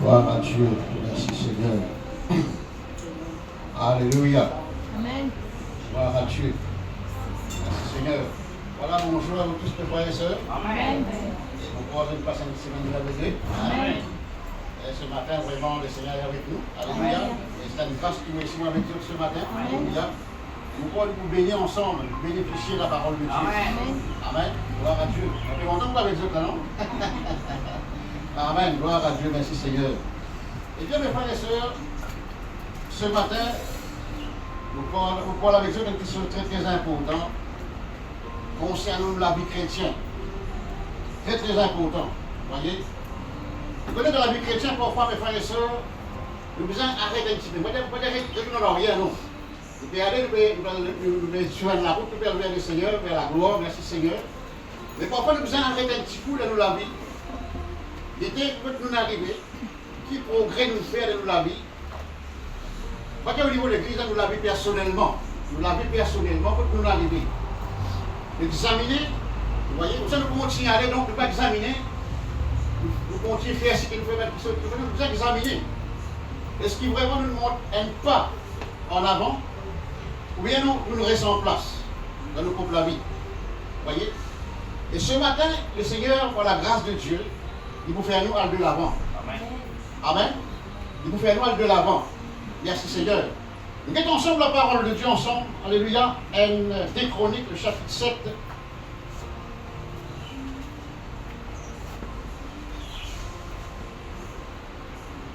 Gloire à Dieu. Merci Seigneur. Alléluia. Amen. Gloire à Dieu. Merci Seigneur. Voilà, bonjour à vous tous, mes frères et sœurs. Amen. On croise une passer une semaine de la veillée. Amen. Et ce matin, vraiment, le Seigneur est avec nous. Alléluia. Et c'est une grâce qui nous est ici avec Dieu ce matin. Alléluia. Nous pouvons nous bénir ensemble, bénéficier de la parole de Dieu. Amen. Amen. Gloire à Dieu. Ça fait longtemps que vous avez dit ça, non? Amen. Gloire à Dieu. Merci Seigneur. Et bien, mes frères et sœurs, ce matin, nous parlons avec eux d'une question très très importante concernant la vie chrétienne. Très très important. Vous voyez? Vous connaissez dans la vie chrétienne, parfois, mes frères et sœurs, nous devons arrêter un petit peu. Vous ne pouvez pas rien, non? Vous pouvez aller, nous pouvons suivre la route, nous pouvons aller vers le Seigneur, vers la gloire, merci Seigneur. Mais parfois, nous devons arrêter un petit peu dans la vie. Et dès que nous arrivons, qui progrès nous fait dans la vie, parce qu'au niveau de l'église, nous la vie personnellement. Nous la vie personnellement quand nous arrivons. Examiner, vous voyez, comme ça nous continuons à aller, donc nous ne pas examiner. Nous continuons à faire ce qu'il nous fait, nous examiner. Est-ce qu'il vraiment nous montre un pas en avant, ou bien nous restons en place dans nos propres vie. Vous voyez? Et ce matin, le Seigneur, par la grâce de Dieu, il vous fait nous aller de l'avant. Amen. Amen. Il vous fait nous aller de l'avant. Merci Seigneur. Nous mettons ensemble la parole de Dieu ensemble. Alléluia. Des Chroniques, le chapitre 7.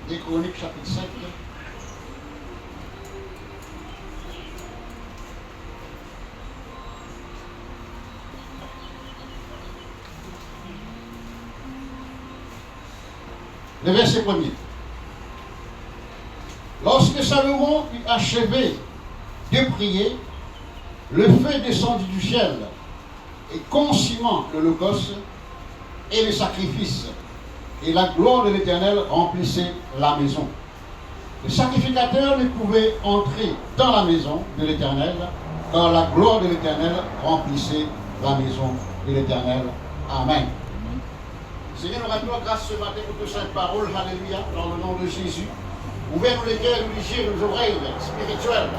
Des Chroniques, chapitre 7. Le verset 1er. Lorsque Salomon eut achevé de prier, le feu descendit du ciel et consumant l'holocauste et le sacrifice, et la gloire de l'Éternel remplissait la maison. Le sacrificateur ne pouvait entrer dans la maison de l'Éternel, car la gloire de l'Éternel remplissait la maison de l'Éternel. Amen. Seigneur, nous rendons grâce ce matin pour tes saintes paroles, alléluia, dans le nom de Jésus. Ouvrez-nous les cœurs, les yeux, nos oreilles spirituelles,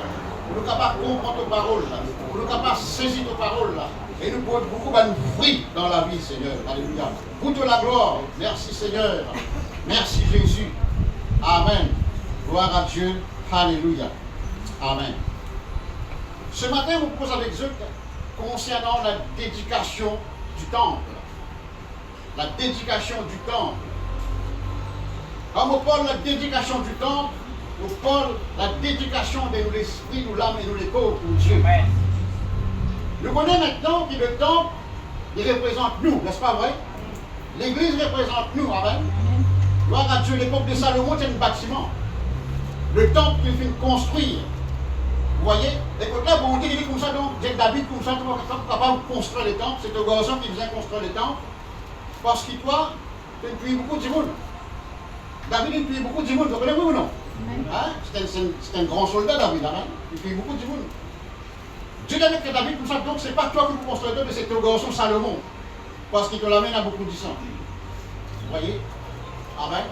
pour nous capables de comprendre tes paroles, pour nous capables de saisir tes paroles, et nous pouvons beaucoup de fruits dans la vie, Seigneur, alléluia. Pour de la gloire, merci Seigneur, merci Jésus, amen. Gloire à Dieu, alléluia, amen. Ce matin, vous posez avec eux concernant la dédication du temple. La dédication du temple. Quand on parle de la dédication du temple, on parle de la dédication de l'esprit, nous l'âme et nous les corps pour Dieu. Amen. Nous connaissons maintenant que le temple, il représente nous, n'est-ce pas vrai? L'église représente nous, amen. Gloire à Dieu, l'époque de Salomon, c'est un bâtiment. Le temple qu'il fait construire. Vous voyez? Et quand là, bon, on dit comme ça, donc, David, comme ça, tu es capable de construire le temple. C'est un garçon qui faisait construire le temple. Parce que toi, tu tues beaucoup de monde. David, il tue beaucoup de monde. Vous connaissez ou non? Hein? C'est un grand soldat, David. Hein? Il tue beaucoup de monde. Dieu dit que David, comme ça, donc ce n'est pas toi qui vous construis, mais c'est ton garçon Salomon. Parce qu'il te l'amène à beaucoup de sang. Vous voyez? Amen.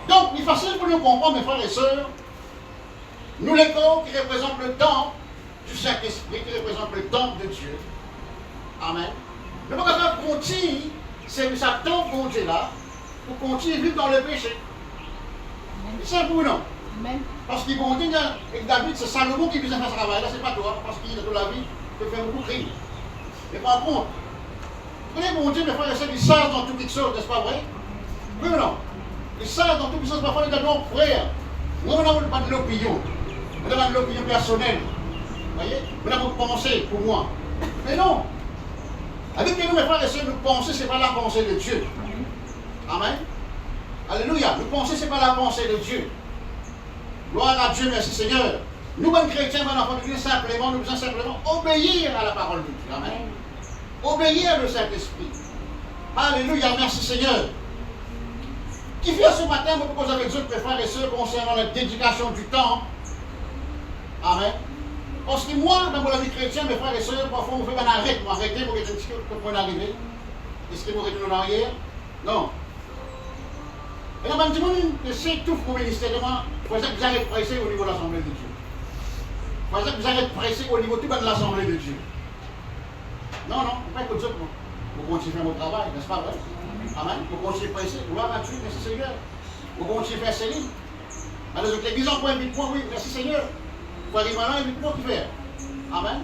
Donc, il est facile pour nous comprendre, mes frères et sœurs. Nous, les corps qui représentent le temple du Saint-Esprit, qui représentent le temple de Dieu. Amen. Nous ne pouvons pas continuer. C'est ça tombe pour Dieu là, pour continuer à vivre dans le péché. C'est simple ou non? Amen. Parce qu'ils vont dire avec David, c'est Salomon qui vient faire ce travail là, c'est pas toi, parce qu'il a de la vie, il peut faire beaucoup de crimes. Mais par contre, vous connaissez mon Dieu, mes frères et sœurs, ils savent dans toutes les choses, n'est-ce pas vrai? Oui ou non? Ils savent dans toutes les choses, parfois ils disent non, frère, moi on n'a pas de l'opinion, on n'a pas de l'opinion personnelle. Vous voyez? On a beaucoup pensé pour moi. Mais non! Avec nous, mes frères et sœurs, nous penser, ce n'est pas la pensée de Dieu. Amen. Alléluia. Nous penser, ce n'est pas la pensée de Dieu. Gloire à Dieu, merci Seigneur. Nous, bonnes chrétiens, bonnes enfants de Dieu, simplement, nous devons simplement obéir à la parole de Dieu. Amen. Obéir au Saint-Esprit. Alléluia, merci Seigneur. Qui fait ce matin, vous proposez avec d'autres frères et sœurs concernant la dédication du temple. Amen. Parce que moi, dans la vie chrétienne, mes frères et sœurs, parfois on fait un arrêt, vous arrêtez, vous êtes un petit peu pour arriver. Est-ce que vous retournez en arrière? Non. Et là, c'est tout pour le ministère. Il faut que vous allez presser au niveau de l'Assemblée de Dieu. Il faut que vous allez presser au niveau de l'Assemblée de Dieu. Non, non, pas que d'autres. Vous continuez à faire votre travail, n'est-ce pas vrai? Amen. Vous continuez à presser. Gloire à Dieu, merci Seigneur. Vous continuez à faire Céline. Alors, l'église en point, vite point, oui, merci Seigneur. Vous arrivez là, et vite point, qui fait. Amen.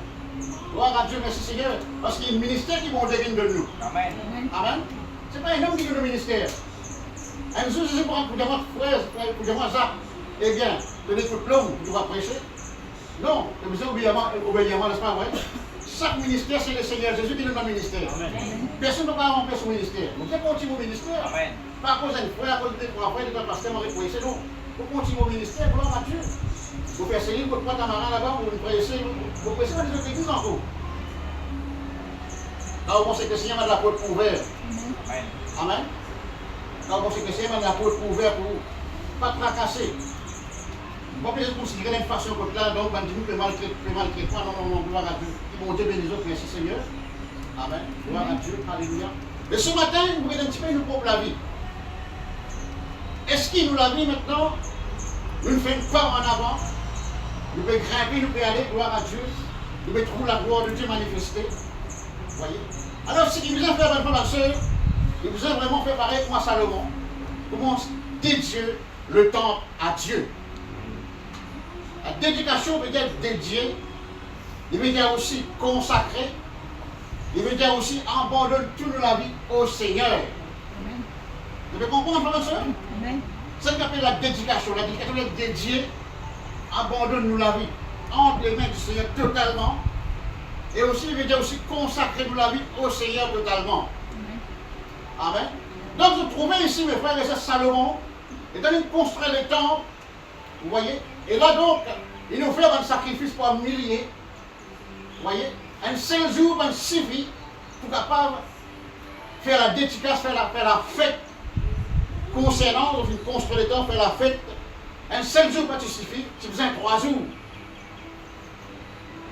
Gloire à Dieu, merci Seigneur. Parce qu'il y a un ministère qui va deviner de nous. Amen. Amen. Ce n'est pas un homme qui est le ministère. Un jour, c'est pour dire frère, pour dire ça, eh bien, tenez tout l'homme qui doit prêcher. Non, vous êtes obédiemment, n'est-ce pas vrai? Chaque ministère, c'est le Seigneur Jésus qui donne un ministère. Amen. Personne ne peut pas remplir son ministère. Vous devez continuer au ministère. Amen. Pas à cause d'un frère, à cause de trois frères, de trois pasteurs, on va prêcher, non. Vous continuez au ministère, gloire à Dieu. Vous faites Céline, vous prenez un marin là-bas, vous prêchez, vous prêchez dans les autres églises encore. Quand on sait que le Seigneur a de la porte ouverte. Amen. Amen. Quand on sait que le Seigneur a de la porte ouverte pour ne pas tracasser. Bon, peut-être considérer une façon comme là, donc, on dit que maltraite pas, non, gloire à Dieu. Ils vont bénir les autres, merci Seigneur. Amen. Gloire à Dieu, alléluia. Mais ce matin, vous voulez un petit peu nous propre la vie. Est-ce qu'il nous la vie maintenant? Nous nous faisons pas en avant. Nous pouvons grimper, nous pouvons aller, gloire à Dieu. Nous pouvons trouver la gloire de Dieu manifestée. Vous voyez? Alors, ce qui nous a fait, frère et soeur, il vous a vraiment fait pareil comme à Salomon. Comment dédier le temple à Dieu. La dédication veut dire dédier, il veut dire aussi consacrer, il veut dire aussi abandonner toute la vie au Seigneur. Amen. Vous devez comprendre, frère et soeur? C'est ce qu'on appelle la dédication. La dédication veut dire dédier, abandonne-nous la vie entre les mains du Seigneur totalement. Et aussi, il veut dire aussi consacrer-nous la vie au Seigneur totalement. Amen. Donc, vous trouvez ici, mes frères et sœurs, Salomon, est en train de construire les temples. Vous voyez? Et là, donc, il nous fait un sacrifice pour un millier. Vous voyez? Un seul jour, il suffit pour capable faire la dédicace, faire la fête concernant, donc, il construit les temples, faire la fête. Un seul jour, il suffit. C'est besoin de 3 jours.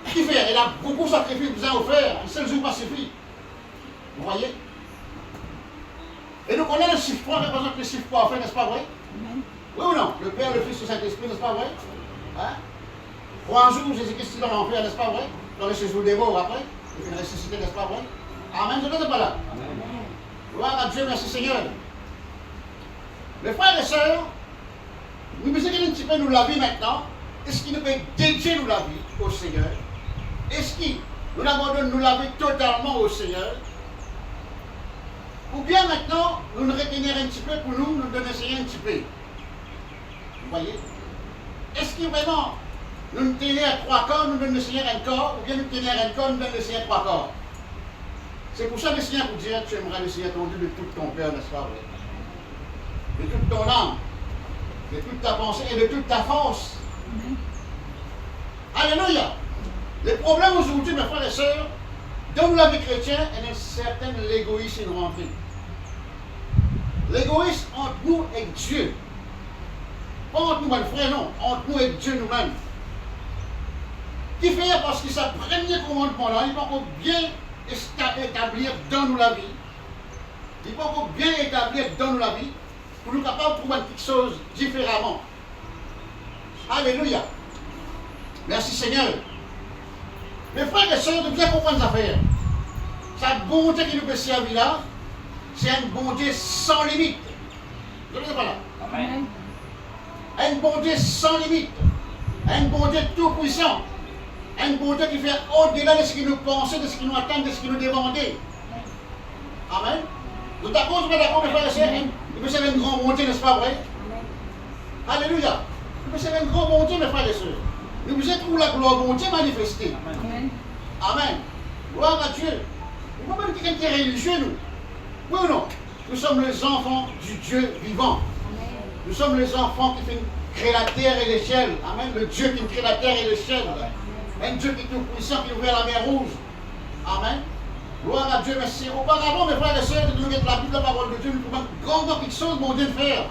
Qui fait? Il a beaucoup de sacrifices besoin de faire. Un seul jour, pas suffit. Vous voyez? Et donc, on a le chiffre 3, représente le chiffre 3, n'est-ce pas vrai? Amen. Oui ou non? Le Père, le Fils, le Saint-Esprit, n'est-ce pas vrai? Hein? 3 jours, Jésus-Christ dans l'enfer, n'est-ce pas vrai? Dans le séjour des morts après, il fait ressusciter, n'est-ce pas vrai? Amen, je ne sais pas là. Amen. Gloire à Dieu, merci Seigneur. Mes frères et sœurs, nous besoin un petit peu nous la vie maintenant. Est-ce qu'il nous peut dédier nous la vie au Seigneur? Est-ce qu'il nous abandonne nous la vie totalement au Seigneur? Ou bien maintenant, nous nous retenir un petit peu pour nous donner Seigneur un petit peu? Vous voyez? Est-ce que vraiment, nous nous tenons à 3 corps, nous donnons le Seigneur un corps, ou bien nous tenons à un corps, nous donnons le Seigneur 3 corps? C'est pour ça que le Seigneur vous dit, tu aimeras le Seigneur ton Dieu de tout ton cœur, n'est-ce pas vrai? De toute ton âme, de toute ta pensée et de toute ta force. Alléluia! Le problème aujourd'hui, mes frères et sœurs, dans la vie chrétienne, il y a un certain égoïsme rentré. L'égoïsme entre nous et Dieu. Pas entre nous, mes frères, non. Entre nous et Dieu nous-mêmes. Qui fait parce que sa premier commandement-là, il va encore bien établir dans nous la vie. Il va encore bien établir dans nous la vie pour nous capables de trouver quelque chose différemment. Alléluia. Merci Seigneur. Mes frères et sœurs, de bien comprendre cette affaire. Cette bonté qui nous peut servir là, c'est une bonté sans limite. Vous ne pas là? Amen. Une bonté sans limite. Une bonté tout puissante. Une bonté qui fait au-delà de ce que nous pensons, de ce qui nous attend, de ce qui nous demande. Amen. Nous d'accord, mes frères et sœurs? Il peut servir une grande bonté, n'est-ce pas vrai? Amen. Alléluia. Il peut servir une grande bonté, mes frères et sœurs. Nous vous êtes pour la gloire bonté manifestée. Amen. Amen. Gloire à Dieu. Nous ne sommes pas quelqu'un qui est religieux, nous. Oui ou non? Nous sommes les enfants du Dieu vivant. Amen. Nous sommes les enfants qui créent la terre et les ciels. Amen. Le Dieu qui crée la terre et les ciels. Un Dieu qui est tout puissant, qui ouvre la mer rouge. Amen. Gloire à Dieu, merci. Auparavant, mes frères et sœurs, de nous mettre la Bible, la parole de Dieu, nous pouvons grandement quelque chose, mon Dieu, de faire.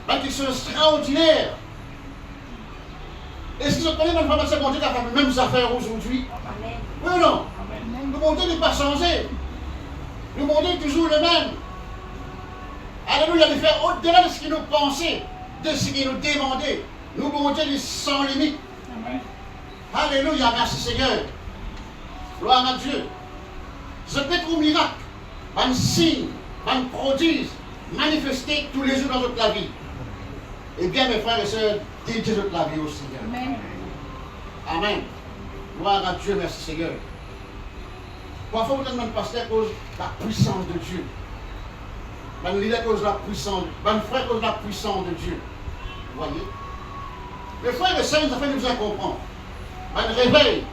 Quelque chose extraordinaire. Est-ce que vous connaissez notre frère et sœur, mon Dieu, qui a fait les mêmes affaires aujourd'hui? Oui ou non? Amen. Le mon Dieu n'est pas changé. Le mon Dieu est toujours le même. Alléluia, de faire au-delà de ce qu'il nous pensait, de ce qu'il nous demandait. Nous, bon Dieu, sans limite. Amen. Alléluia, merci Seigneur. Gloire à Dieu. Ce peut-être un miracle, un signe, un prodige, manifesté tous les jours dans toute la vie. Et bien, mes frères et sœurs, dédiez toute la vie au Seigneur. Amen. Amen. Gloire à Dieu, merci Seigneur. Parfois, vous demandez, pasteur, cause la puissance de Dieu. Ben, leader cause la puissance, ben, frère cause la puissance de Dieu. Vous voyez? Les frères et sœurs, ça fait nous bien comprendre. Ben, réveil,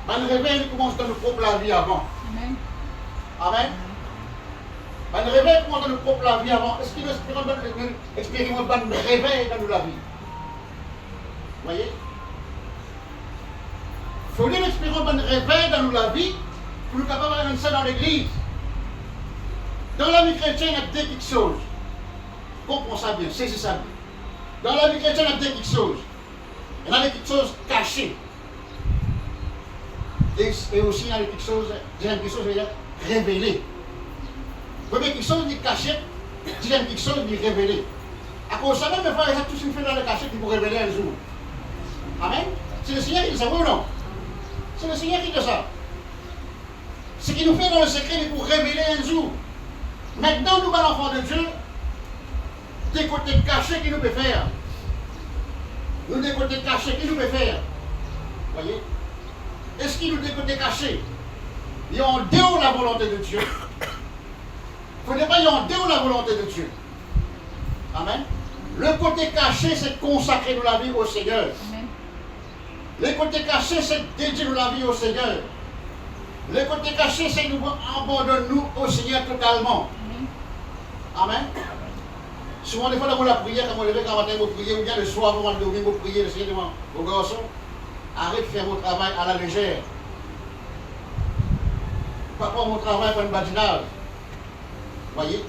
il commence dans le propre la vie avant. Amen. Amen. Ben, le réveil commence dans le propre la vie avant. Est-ce qu'il expérimente un réveil dans la vie? Vous voyez? Il faut dire expérimente un réveil dans la vie pour nous capables de ça dans l'église. Dans la vie chrétienne, il y a deux petites choses. Comprenez ça bien, c'est ça bien. Dans la vie chrétienne, il y a deux petites choses. Il y a des petites choses cachées. Et aussi, il y a des petites choses, deuxième petite chose, révélées. Première petite chose, il cachée. Deuxième petite chose, il révélée. À cause de ça, même, mes frères, tout ce qu'il fait dans le cachet, il vous révéler un jour. Amen. C'est le Seigneur qui dit ça, oui ou non? C'est le Seigneur qui dit ça. Ce qu'il nous fait dans le secret, il pour révéler un jour. Maintenant, nous, l'enfant de Dieu, des côtés cachés qu'il nous peut faire. Nous, des côtés cachés qu'il nous peut faire. Vous voyez? Est-ce qu'il nous des côtés cachés? Il y a en dehors la volonté de Dieu. Il ne faut pas y en dehors la volonté de Dieu. Amen. Le côté caché, c'est consacrer la vie au Seigneur. Amen. Le côté caché, c'est dédier la vie au Seigneur. Le côté caché, c'est nous abandonner nous au Seigneur totalement. Amen. Souvent, des fois, dans la prière, quand on lève quand on prier, ou bien le soir, avant de dormir, on prier, le Seigneur demande aux garçons, arrête de faire mon travail à la légère. Pas pour mon travail pour une badinage. Vous voyez?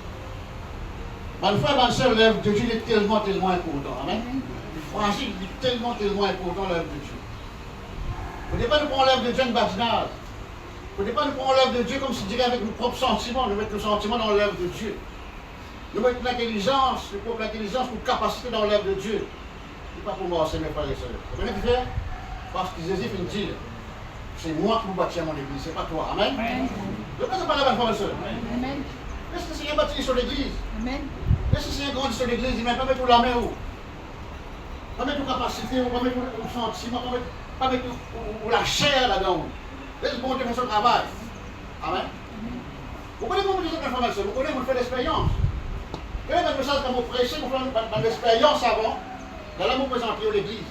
Mon frère, ma soeur, l'œuvre de Dieu est tellement important. Amen. Fragile, il est tellement important l'œuvre de Dieu. Vous ne pouvez pas nous prendre l'œuvre de Dieu en badinage. Vous ne pouvez pas nous prendre l'œuvre de Dieu comme si je dirais avec nos propres sentiments, nous mettre nos sentiments dans l'œuvre de Dieu. Nous mettre l'intelligence, nos propres intelligence, nos capacités dans l'œuvre de Dieu. Ce n'est pas pour moi, c'est mes frères et sœurs. Vous comprenez ce qu'il fait? Parce que Jésus fait dire, c'est moi qui vous bâtis à mon église, c'est pas toi. Amen. Je ne sais pas la bonne frère et sœur. Amen. Laisse le Seigneur bâtir sur l'église. Amen. Laisse le Seigneur grandir sur l'église, il ne met pas mettre la main où. Pas mettre nos capacités, pas mettre nos sentiments, pas mettre la chair là-dedans. Laisse le bon Dieu faire son travail. Amen. Vous connaissez comment vous dites l'information, vous connaissez, vous faites l'expérience. Vous connaissez votre message quand vous prêchez, vous faites l'expérience avant, dans là vous présentez à l'église.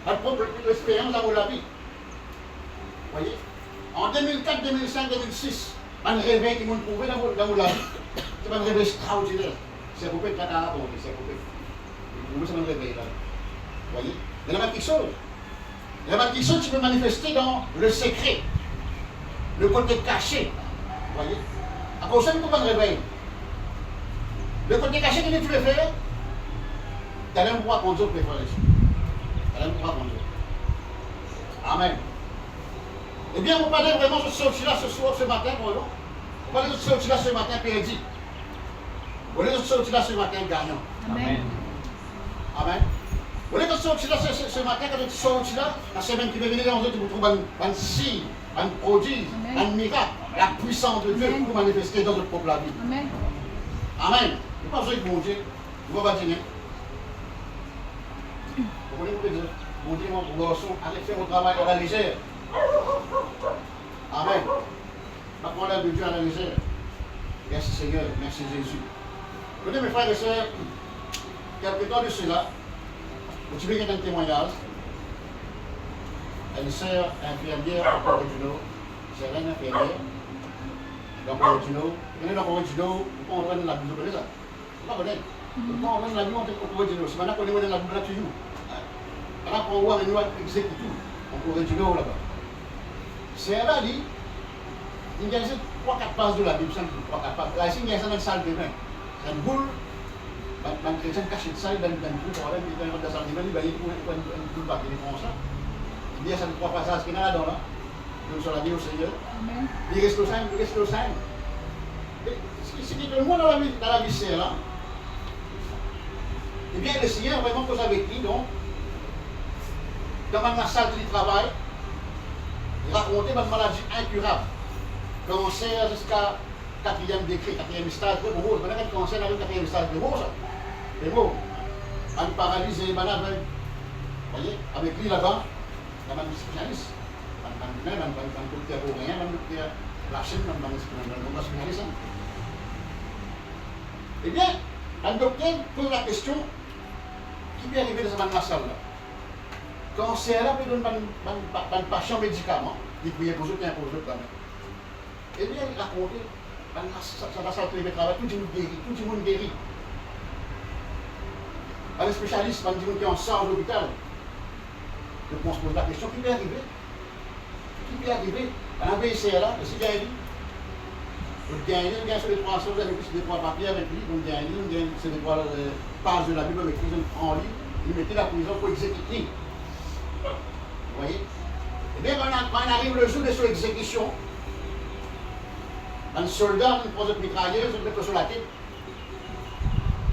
Votre propre expérience dans la vie. Vous voyez? En 2004, 2005, 2006, un réveil qui m'a trouvé dans la vie. C'est un réveil extraordinaire. C'est pour être là dans la bonne, c'est pour être. C'est un réveil là. Vous voyez? Il y a quelque chose. Il y a quelque chose qui peut manifester dans le secret, le côté caché. Vous voyez? À cause de ça, nous pouvons réveiller. Le côté caché que tu veux faire, tu as un pouvoir contre Dieu, préféré. Tu as un pouvoir contre Dieu. Amen. Eh bien, vous parlez vraiment de ce sorti-là ce matin, pardon. Vous parlez de ce sorti-là ce matin perdu. Vous parlez de ce sorti-là ce matin gagnant. Amen. Amen. Vous voulez que ce sorti-là ce matin, quand tu sortis là, la semaine qui va venir, dans vous trouvez un signe, un prodige, un miracle, la puissance de Dieu pour manifester dans votre propre vie. Amen. Amen. Vous pas besoin de mon Dieu, vous va dîner. Vous voulez vous dire, mon Dieu, mon garçon, allez faire votre travail à la légère. Amen. La parole de Dieu à la légère. Merci Seigneur, merci Jésus. Vous voyez mes frères et sœurs, quelque temps de cela, vous avez un témoignage. Une sœur infirmière à Corregino, c'est une infirmière dans Corregino. Elle est dans Corregino, vous pouvez la Bible, vous connaissez ça? Vous connaissez? Vous pouvez la Bible au Corregino. Si maintenant on est dans la Bible là, toujours. Maintenant on voit les lois exécutées tout, en Corregino là-bas. C'est là, dit, il y a 3-4 pages de la Bible, 3-4 pages. Là, ici, il y a une salle de bain. C'est une boule. Un chrétien caché de ça, il a une boule pour aller, il a une salle de bain, il a une boule papier comme ça. Il y a 3 passages qui sont là-dedans, là. Nous sommes la vie au Seigneur. Amen. Il reste au sein, il reste au sein. Ce qui est le moins dans la vie c'est là, eh bien, le Seigneur vraiment cause avec lui, donc, dans ma salle du travail, il racontait ma maladie incurable. Cancer jusqu'à 4e degré, 4e stade, c'est bon, je connais le cancer dans le 4e stade, c'est bon ça. C'est bon. Un paralysé, un aveugle. Vous voyez, avec lui là-bas, il y a un spécialiste. Un docteur pour rien, un docteur la Chine, un spécialiste. Eh bien, un docteur pose la question qui peut arriver dans cette salle là. Cancer là, peut donner un patient médicament, il priait pour eux, bien pour eux quand même. Eh bien, il racontait, ça va sortir le travail, tout le monde guérit. Les spécialistes, les gens qui en sortent de l'hôpital, on se pose la question, qui peut arriver? Qui peut arriver? Un BCR là, c'est bien dit. Il gagne sur les 3 choses, avec les 3 papiers avec lui, il gagne sur les 3 pages de la Bible avec lui, il prend en lui, il mettait la prison pour exécuter. Vous voyez? Et bien, quand on arrive le jour de son exécution, un soldat, une pose de mitrailleuse, il met sur la tête.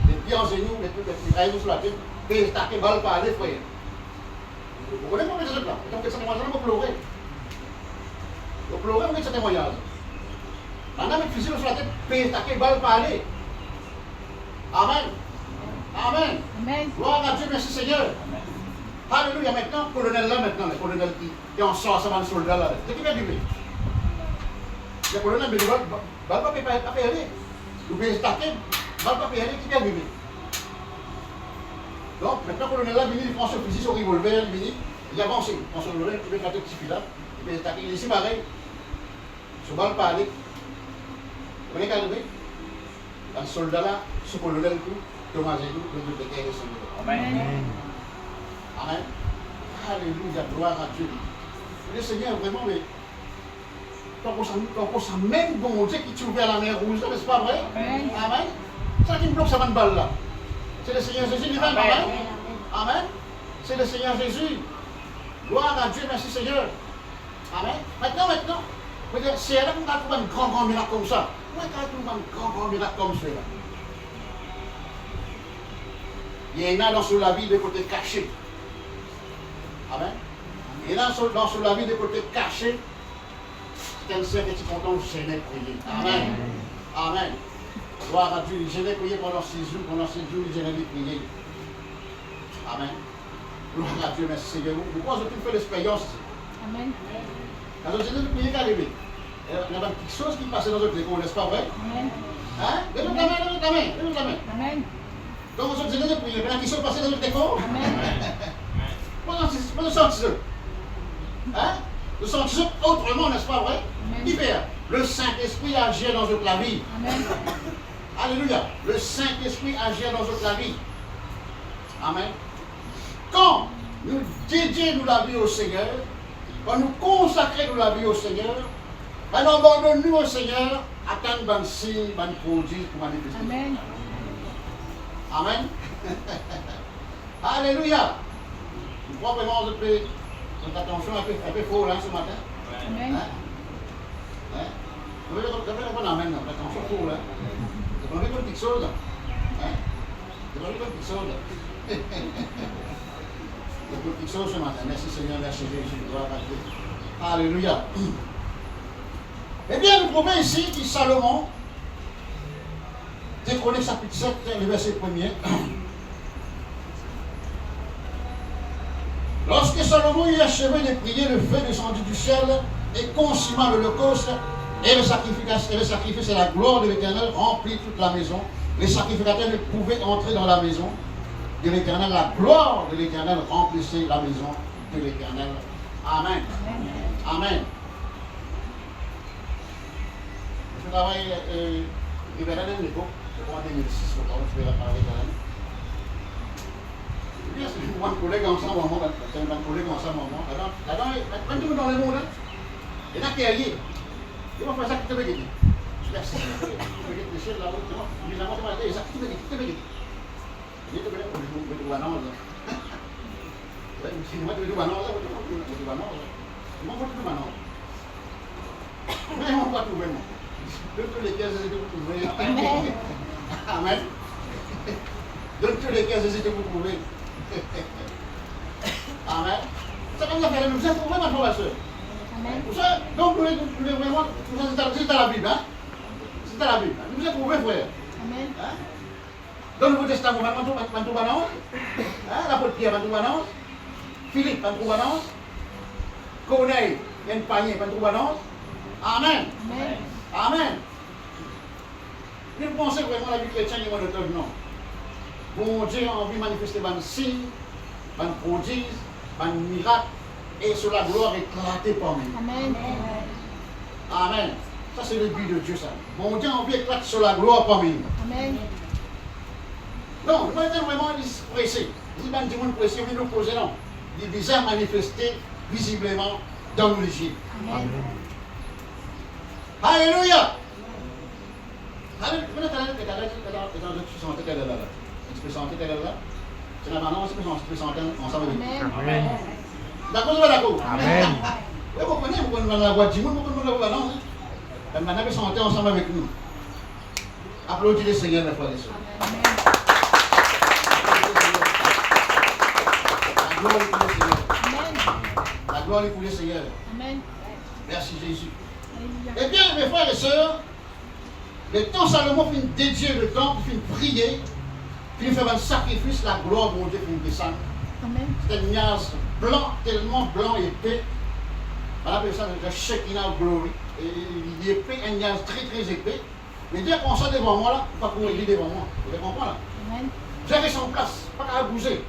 Les pieds en genoux, les mitrailleuses sur la tête, et il tape balle par les frères. Vous connaissez comment c'est ça? Donc, c'est un témoignage, vous pleurez. Vous pleurez, vous mettez ce témoignage. Maintenant, mettre fusil sur la tête, et il tape balle par les. Amen. Amen. Amen. Gloire à Dieu, merci Seigneur. Amen. Alléluia. Maintenant, colonel là, le colonel qui est en sort, ça va le soldat là. C'est qui va arriver? Le colonel, mais il ne va pas payer. Il va se taper, il ne va pas payer, qui va arriver? Donc, maintenant, le colonel là, il prend son fusil, son revolver, il avance, il prend son revolver, il met la tête petit fil là, il va se taper, il est ici pareil. Je ne vais pas parler. Vous voyez qu'à arriver? Le soldat là, ce colonel tout, Thomas et tout, le guerre est son Amen. Amen. Alléluia, gloire à Dieu. Le Seigneur, vraiment, mais quand on sent même bon Dieu qui t'ouvre la mer rouge, n'est-ce pas vrai? Amen. Amen. C'est ça qui me bloque sa balle là. C'est le Seigneur Jésus lui-même. Amen. Amen. C'est le Seigneur Jésus. Gloire à Dieu, merci Seigneur. Amen. Maintenant, c'est là qu'on a trouvé un grand miracle comme ça. Pourquoi on a trouvé un grand miracle comme celui-là? Il y en a dans sur la vie des côtés cachés. Amen. Il y en a dans la vie des côtés cachés. C'est un seul petit content, je n'ai prié. Amen. Amen. Gloire à Dieu. Je n'ai prié pendant 6 jours. Pendant 6 jours, je n'ai prié. Amen. Gloire à Dieu, merci Seigneur. Pourquoi j'ai pu faire l'expérience? Amen. Quand je n'ai prié qu'à lever. Il y a une petite chose qui passait dans notre école, n'est-ce pas vrai? Amen. Hein? Lève ta main. Amen. Donc, vous avez prié. Maintenant, qui sont passés dans notre école? Amen. Nous sentons. Hein? Nous sentons autrement, n'est-ce pas vrai? Qui fait? Le Saint-Esprit agit dans notre vie. Amen. Alléluia. Le Saint-Esprit agit dans notre vie. Amen. Quand nous dédions la vie au Seigneur, quand nous consacrons la vie au Seigneur, nous abandonnons au Seigneur, attendre un signe, un produit pour manifester. Amen. Amen. Alléluia. Je crois vraiment que notre attention est un peu fort ce matin. Amen. Hein? Vous avez un amen, l'attention fort là. Vous avez une petite chose. Hein? Vous avez une petite chose. Une petite chose ce matin. Merci Seigneur, merci Jésus. Gloire à Dieu. Alléluia. Eh bien, nous trouvons ici que Salomon, Décroné chapitre 7, le verset 1er. Lorsque Salomon eut achevé de prier, le feu descendit du ciel et consuma l'holocauste et le sacrifice et la gloire de l'Éternel remplit toute la maison. Les sacrificateurs ne pouvaient entrer dans la maison de l'Éternel. La gloire de l'Éternel remplissait la maison de l'Éternel. Amen. Amen. Je travaille au Libéral de l'époque, en 2006, je vais la parler quand même. C'est un collègue ensemble, un collègue ensemble, là-dedans, même tout dans le monde, il y a qui est lié. Il va faire ça qui te veut dire. Je vais essayer de faire des choses là-haut, mais là-bas, il y a ça qui te veut dire. Il te veut dire, je vais vous annoncer. Si moi, je vais vous annoncer, je vais vous annoncer. Moi, je vais vous annoncer. Mais on va trouver, moi. De tous les cœurs, c'est que vous trouvez. Amen. Amen. De tous les cœurs, c'est que vous trouvez. Amen. Ça comme ça fait nous êtes trouvés, ma frère, ma soeur. Amen. Donc, nous devons vraiment, c'est dans la Bible, hein? C'est dans la Bible. Nous êtes trouvés, frère. Amen. Hein? Dans le Nouveau Testament, l'apôtre Pierre, Philippe, Corneille, il y a une panier, Amen. Amen. Amen. Nous pensons vraiment la vie chrétienne est monotone, non. Bon Dieu a envie de manifester des signes, des prodiges, des miracles, et sur la gloire éclatée parmi nous. Amen. Amen. Ça, c'est le but de Dieu, ça. Bon Dieu a envie d'éclater sur la gloire parmi nous. Amen. Non, nous sommes vraiment pressés. Si nous sommes pressés, nous nous posons, non. Il est déjà manifesté visiblement dans nos légions. Amen. Alléluia. Alléluia. D'accord, vous êtes d'accord? Amen. Vous comprenez la voix du monde, vous comprenez la voix, non? Maintenant, vous chantez ensemble avec nous. Applaudissez le Seigneur, mes frères et sœurs. Amen. La gloire est pour le Seigneur. Amen. La gloire est pour le Seigneur. Amen. Merci Jésus. Eh bien, mes frères et sœurs, le temps Salomon finit dédier le temps pour finir prier, finir faire un sacrifice, la gloire de mon Dieu finit descendre. Amen. C'est un nuage blanc, tellement blanc et épais. On appelle ça le Shekinah Glory. Et il est épais, un nuage très très épais. Mais dès qu'on sort devant moi là, pas qu'on est devant moi. Vous comprenez là? Amen. J'avais son place, pas qu'à bouger.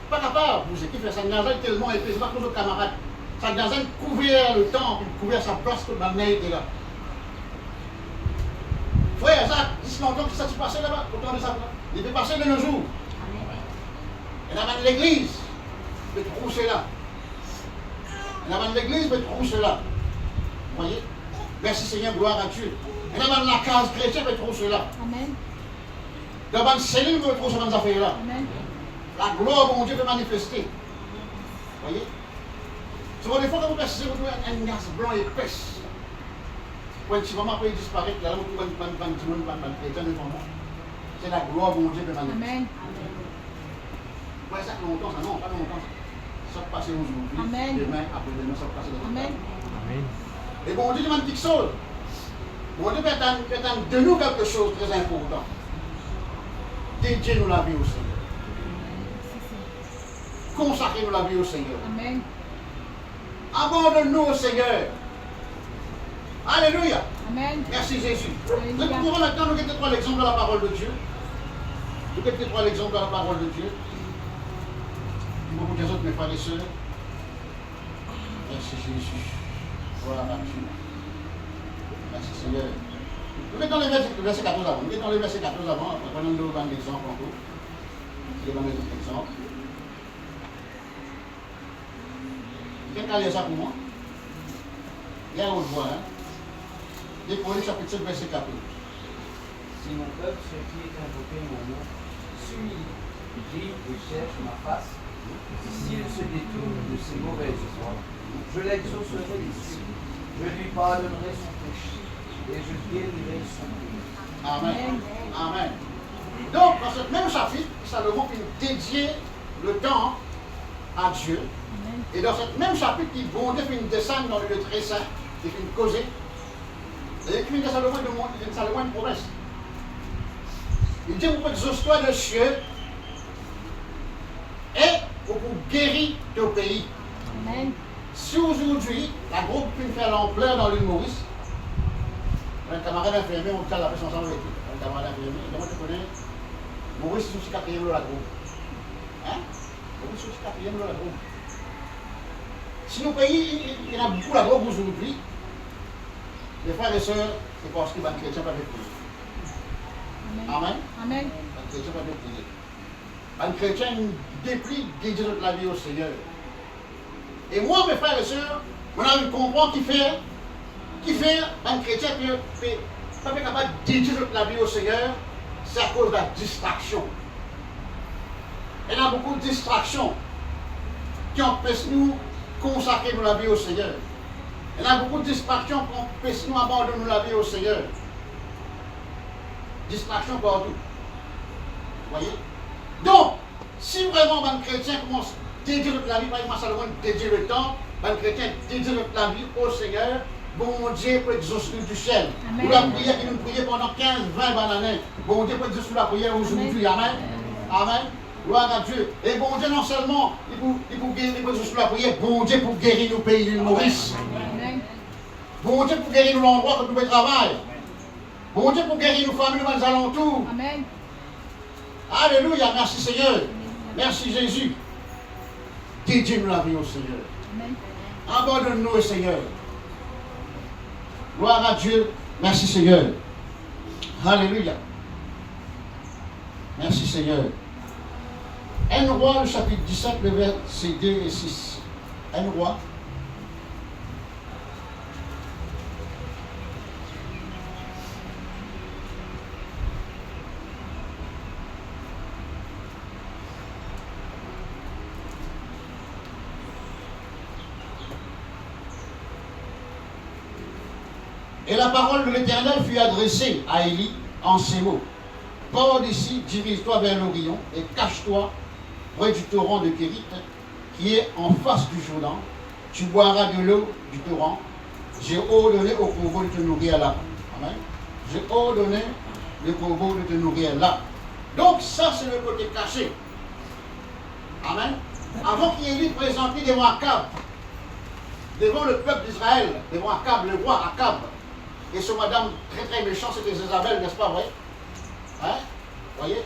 Pas capable de bouger. Qui fait ça? Un nuage tellement épais, c'est pas comme nos camarades. Ça nuage couvert le temps, il couvert sa place comme la neige était là. Frère, ça, d'ici longtemps que ça s'est passé là-bas, au temps de ça, il était passé de nos jours. Et là-bas de l'église, peut trousser là. Et là-bas de l'église, peut trousser là. Vous voyez? Merci Seigneur, gloire à Dieu. Et là-bas de la case chrétienne, peut trousser là. Amen. Là-bas de cellule, peut trousser dans ces affaires-là. Amen. La gloire de mon Dieu peut manifester. Vous voyez? C'est pour des fois que vous persistez, vous trouvez un nuage blanc épaisse. Quand si maman peut disparaître, là, vous trouvez c'est la gloire de mon Dieu peut manifester. Amen. Ouais, ça fait longtemps, ça non, pas longtemps. Ça va passer aujourd'hui. Amen. Demain, après-demain, ça va passer dans le temps. Amen. Et bon Dieu demande quelque chose. Bon Dieu peut attendre de nous quelque chose de très important. Dédiez-nous la vie au Seigneur. Consacrez-nous la vie au Seigneur. Amen. Abandonne-nous au Seigneur. Alléluia. Amen. Merci Jésus. Nous pouvons maintenant nous guetter l'exemple de la parole de Dieu. Nous guetter l'exemple de la parole de Dieu. Beaucoup des autres, mes frères et sœurs. Merci Jésus. Voilà à Dieu. Merci Seigneur. Nous mettons le verset 14 avant. Nous mettons le verset 14 avant. Après, nous donnons un exemple encore. Je vais donner un exemple. Quelqu'un lire ça pour moi? Il y a un autre voix, hein? Découvrir chapitre 7, verset 14. Si mon peuple, ce qui est invoqué mon nom, s'humilie, prie et cherche ma face, s'il se détourne de ses mauvaises voies, je l'exaucerai des cieux, je lui pardonnerai son péché et je guérirai son pays. Amen. Amen. Donc, dans ce même chapitre, Salomon finit dédier le temps à Dieu. Amen. Et dans ce même chapitre, il bon Dieu finit descendre dans le lieu très saint, il finit causer. Et il finit de Salomon une promesse. Il dit, vous exauce-toi de cieux et vous guérir ton pays. Amen. Si aujourd'hui, la groupe peut faire l'ampleur dans l'île Maurice, un camarade infirmier, on t'a la personne ensemble avec lui. Un camarade infirmier, comment tu connais? Maurice, c'est aussi 4e de la groupe. Hein? Maurice, c'est aussi 4e de la groupe. Si nos pays, il y en a beaucoup la groupe aujourd'hui, les frères et sœurs, c'est parce que les chrétiens peuvent prier. Amen. Amen. Les chrétiens peuvent prier. Les chrétiens déplie, dédie toute la vie au Seigneur. Et moi, mes frères et sœurs, on a vu comprendre qui fait un chrétien qui n'est pas capable de dédier toute la vie au Seigneur, c'est à cause de la distraction. Il y a beaucoup de distractions qui empêchent nous de consacrer la vie au Seigneur. Il y a beaucoup de distractions qui empêchent nous d'abandonner la vie au Seigneur. Distractions partout. Vous voyez? Donc, si vraiment un chrétien commence à dédier la vie, par exemple, Salomon dédier le temps, un chrétien dédier la vie au Seigneur, bon Dieu pour exaucer du ciel. Pour la prière qui nous prions pendant 15-20 années, bon Dieu pour exaucer la prière aujourd'hui. Amen. Amen. Gloire à Dieu. Et bon Dieu, non seulement, il pour guérir, pour exaucer la prière, bon Dieu pour guérir nos pays, l'île Maurice. Bon Dieu pour guérir nos endroits que nous travaillons. Bon Dieu pour guérir nos familles, nos alentours. Amen. Alléluia, merci Seigneur. Merci Jésus. Dédiez-nous la vie au Seigneur. Amen. Abandonne-nous au Seigneur. Gloire à Dieu. Merci Seigneur. Alléluia. Merci Seigneur. 1 Roi, le chapitre 17, le verset 2 et 6. 1 Roi. Et la parole de l'Éternel fut adressée à Élie en ces mots. Pars d'ici, dirige-toi vers l'Orient et cache-toi près du torrent de Kérit, qui est en face du Jourdain. Tu boiras de l'eau du torrent. J'ai ordonné au corbeau de te nourrir là. Amen. J'ai ordonné le corbeau de te nourrir là. Donc ça, c'est le côté caché. Amen. Avant qu'Élie présente devant Akab, devant le peuple d'Israël, devant Akab, le roi Akab, et ce madame très très méchant, c'était Jézabel, n'est-ce pas vrai? Hein? Vous voyez?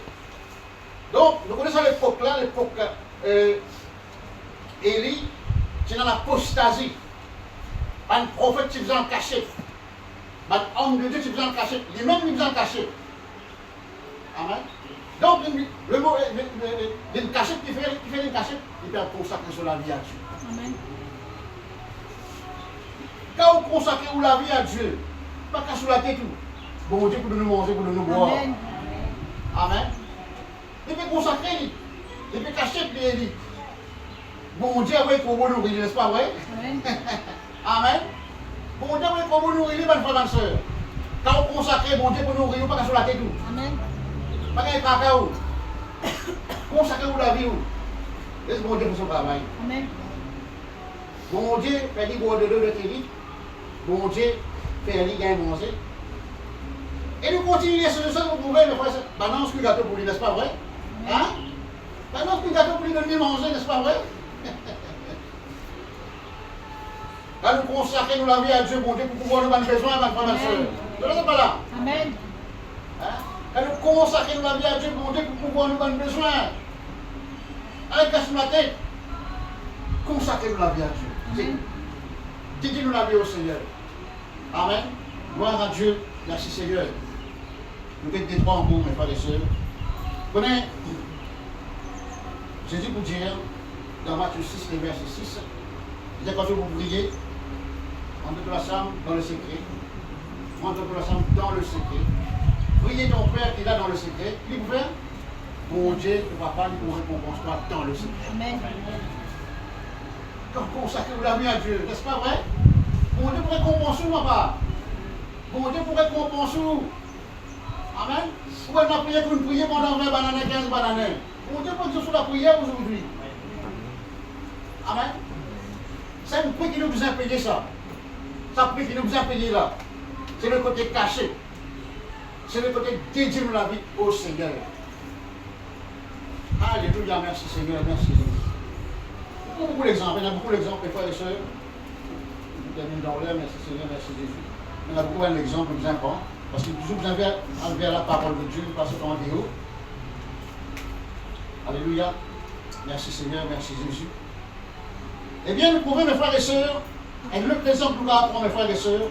Donc, nous connaissons l'époque-là, l'époque Élie, c'est dans l'apostasie. Un prophète qui faisait en cachette. Un homme de Dieu qui faisait en cachette. Lui-même, il faisait en cachette. Amen. Donc, le mot d'une cachette qui fait une cachette, il peut consacrer sur la vie à Dieu. Amen. Quand vous consacrez la vie à Dieu, pas qu'à sur la tête tout. Bon Dieu pour nous manger, pour nous boire. Amen. Amen. Il peut consacrer, il peut cacher les. Bon Dieu, oui, pour vous nourrir, n'est-ce pas vrai? Amen. Amen. Bon Dieu, oui, pour vous nourrir, bonne frère, bonne soeur. Quand vous consacrez, bon Dieu pour nourrir, pas qu'à sur la tête tout. Amen. Pas qu'à cacao. Consacrez-vous la vie. Laisse bon Dieu pour son travail. Amen. Bon Dieu, fait des bois de l'eau de Kérit. Bon Dieu, fait des gains manger. Et nous continuons sur ça, vous pouvez, mes frères, balance le gâteau pour lui, n'est-ce pas vrai? Hein? Balance le gâteau pour lui donner manger, n'est-ce pas vrai? Quand nous consacrons la vie à Dieu, bon Dieu, pour pouvoir nous avoir besoin, ma frère, ma soeur. Vous n'êtes pas là? Amen. Hein? Quand nous consacrons la vie à Dieu, bon Dieu, pour pouvoir nous avoir besoin. Avec casse la tête. Consacrez-nous la vie à Dieu. Dites-nous la vie au Seigneur. Amen. Gloire à Dieu. Merci Seigneur. Nous faites des trois en bout, mes frères et sœurs. Vous connaissez Jésus pour dire dans Matthieu 6, le verset 6, il dit quand vous priez, entre la chambre dans le secret, entre la chambre dans le secret. Priez ton Père qui est là dans le secret. Il vous fait, mon Dieu, le papa, il vous récompense toi dans le secret. Amen. Quand vous consacrez la vie à Dieu, n'est-ce pas vrai? Mon Dieu pour récompenser ou pas? Mon Dieu pour récompenser ou? Amen. Vous avez prié pour une prière pendant 20 bananes, 15 bananes. Mon Dieu pour dire sur la prière aujourd'hui. Amen. C'est un prix qui nous a payé ça. C'est un prix qui nous a payé là. C'est le côté caché. C'est le côté dédié de la vie au Seigneur. Alléluia, merci Seigneur, merci Jésus. Il y a beaucoup d'exemples, frères et sœurs. Je termine dans l'air, merci Seigneur, merci Jésus. Il y a beaucoup d'exemples plus importants. Parce que toujours vous avez enlevé la parole de Dieu, parce qu'en déo. Alléluia. Merci Seigneur, merci Jésus. Eh bien, nous pouvons, mes frères et sœurs, et le exemple que nous apprendre, mes frères et sœurs,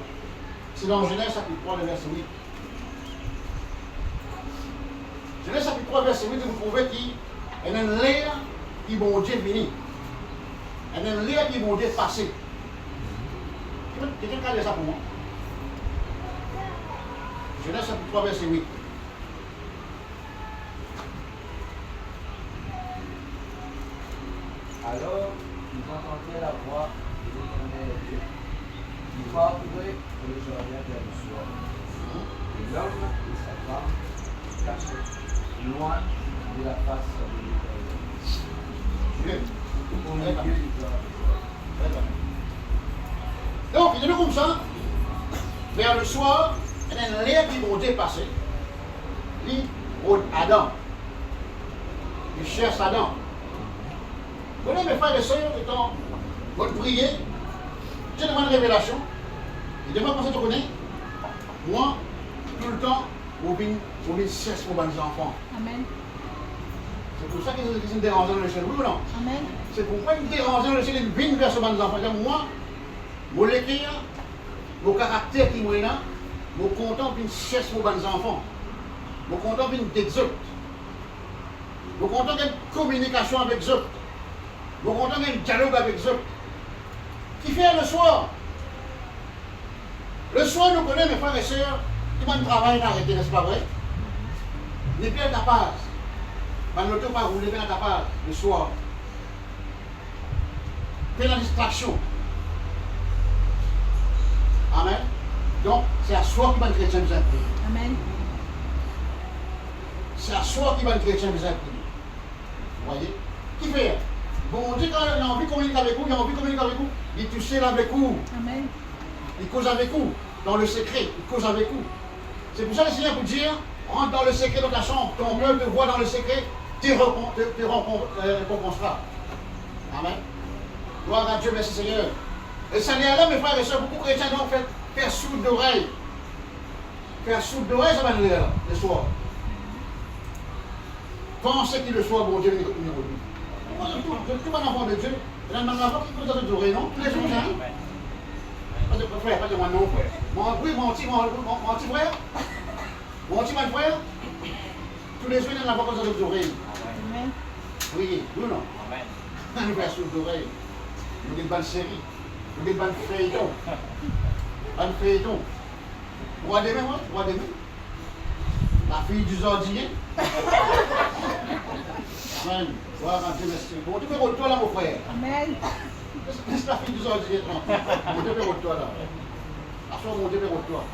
c'est dans Genèse chapitre 3, le verset 8. Genèse chapitre 3, verset 8, vous trouvez qu'il y a une l'air qui bon Dieu venu. Il y a une l'air qui bon Dieu passé. Quelqu'un qui a dit ça pour moi? Genèse chapitre 3, verset 8. Alors, ils entendirent la voix de l'Éternel Dieu Il parlerait pour le jardin vers le soir. Et l'homme et sa femme se cachent loin de la face de l'Éternel. Au milieu du jardin. Donc, il est comme ça, vers le soir, il y a un l'air qui vont dépasser. Lui, Adam. Il cherche Adam. Vous voyez, mes frères et sœurs, étant votre prière, j'ai demandé une révélation. Il demande comment ça te connaît. Moi, tout le temps, je cherche pour mes enfants. Amen. C'est pour ça qu'ils sont dérangés dans le ciel, oui ou non? Amen. C'est pourquoi ils sont dérangés dans le ciel, ils viennent vers ce mes enfants. Moi, mon lecteur, mon caractère qui est là, mon content puis cherche pour mes enfants. Mon content puis d'exode. Mon content d'une communication avec eux. Mon content d'un dialogue avec eux. Qui fait le soir? Le soir, nous connaissons, mes frères et sœurs, tout le monde travaille d'arrêter, n'est-ce pas vrai? Les bien capables. Mais ne pas rouler bien capable le soir. C'est la distraction. Amen. Donc, c'est à soi qui va être chrétien, vous êtes. Amen. C'est à soi qui va être chrétien, vous êtes. Vous voyez? Qui fait? Bon Dieu, quand il a envie de communiquer avec vous, il touche avec vous. Amen. Il cause avec vous, dans le secret, il cause avec vous. C'est pour ça que le Seigneur vous dit, rentre dans le secret de ta chambre, ton peuple te voit dans le secret, te récompensera. Amen. Gloire à Dieu, merci Seigneur. Et ça n'est là, mes frères et sœurs, beaucoup de chrétiens ont fait faire sourde d'oreille. Faire sourde d'oreille, ça va aller là, le soir. Pensez qu'il le soit, bon Dieu, numéro 2. Tout mon enfant de Dieu, il y a un enfant qui peut être d'oreille, non? Tous les jours, hein? Pas de frère, pas de moi, non, frère. Oui, mon petit frère. Mon petit frère. Tous les jours, il y a un enfant comme ça d'oreille. Amen. Oui, oui ou non? Amen. Nous faire sourde d'oreille. Nous avons une bonne série. Nous avons une bonne feuilleton. Un feuilleton. Roi des mains, moi? Roi des mains. La fille du jardinier. Amen. Gloire à Dieu, merci. Bon, tu peux retourner là, mon frère. Amen. Laisse la fille du jardinier tranquille. Mon Dieu, retourne là. À ce moment, mon Dieu, retourne.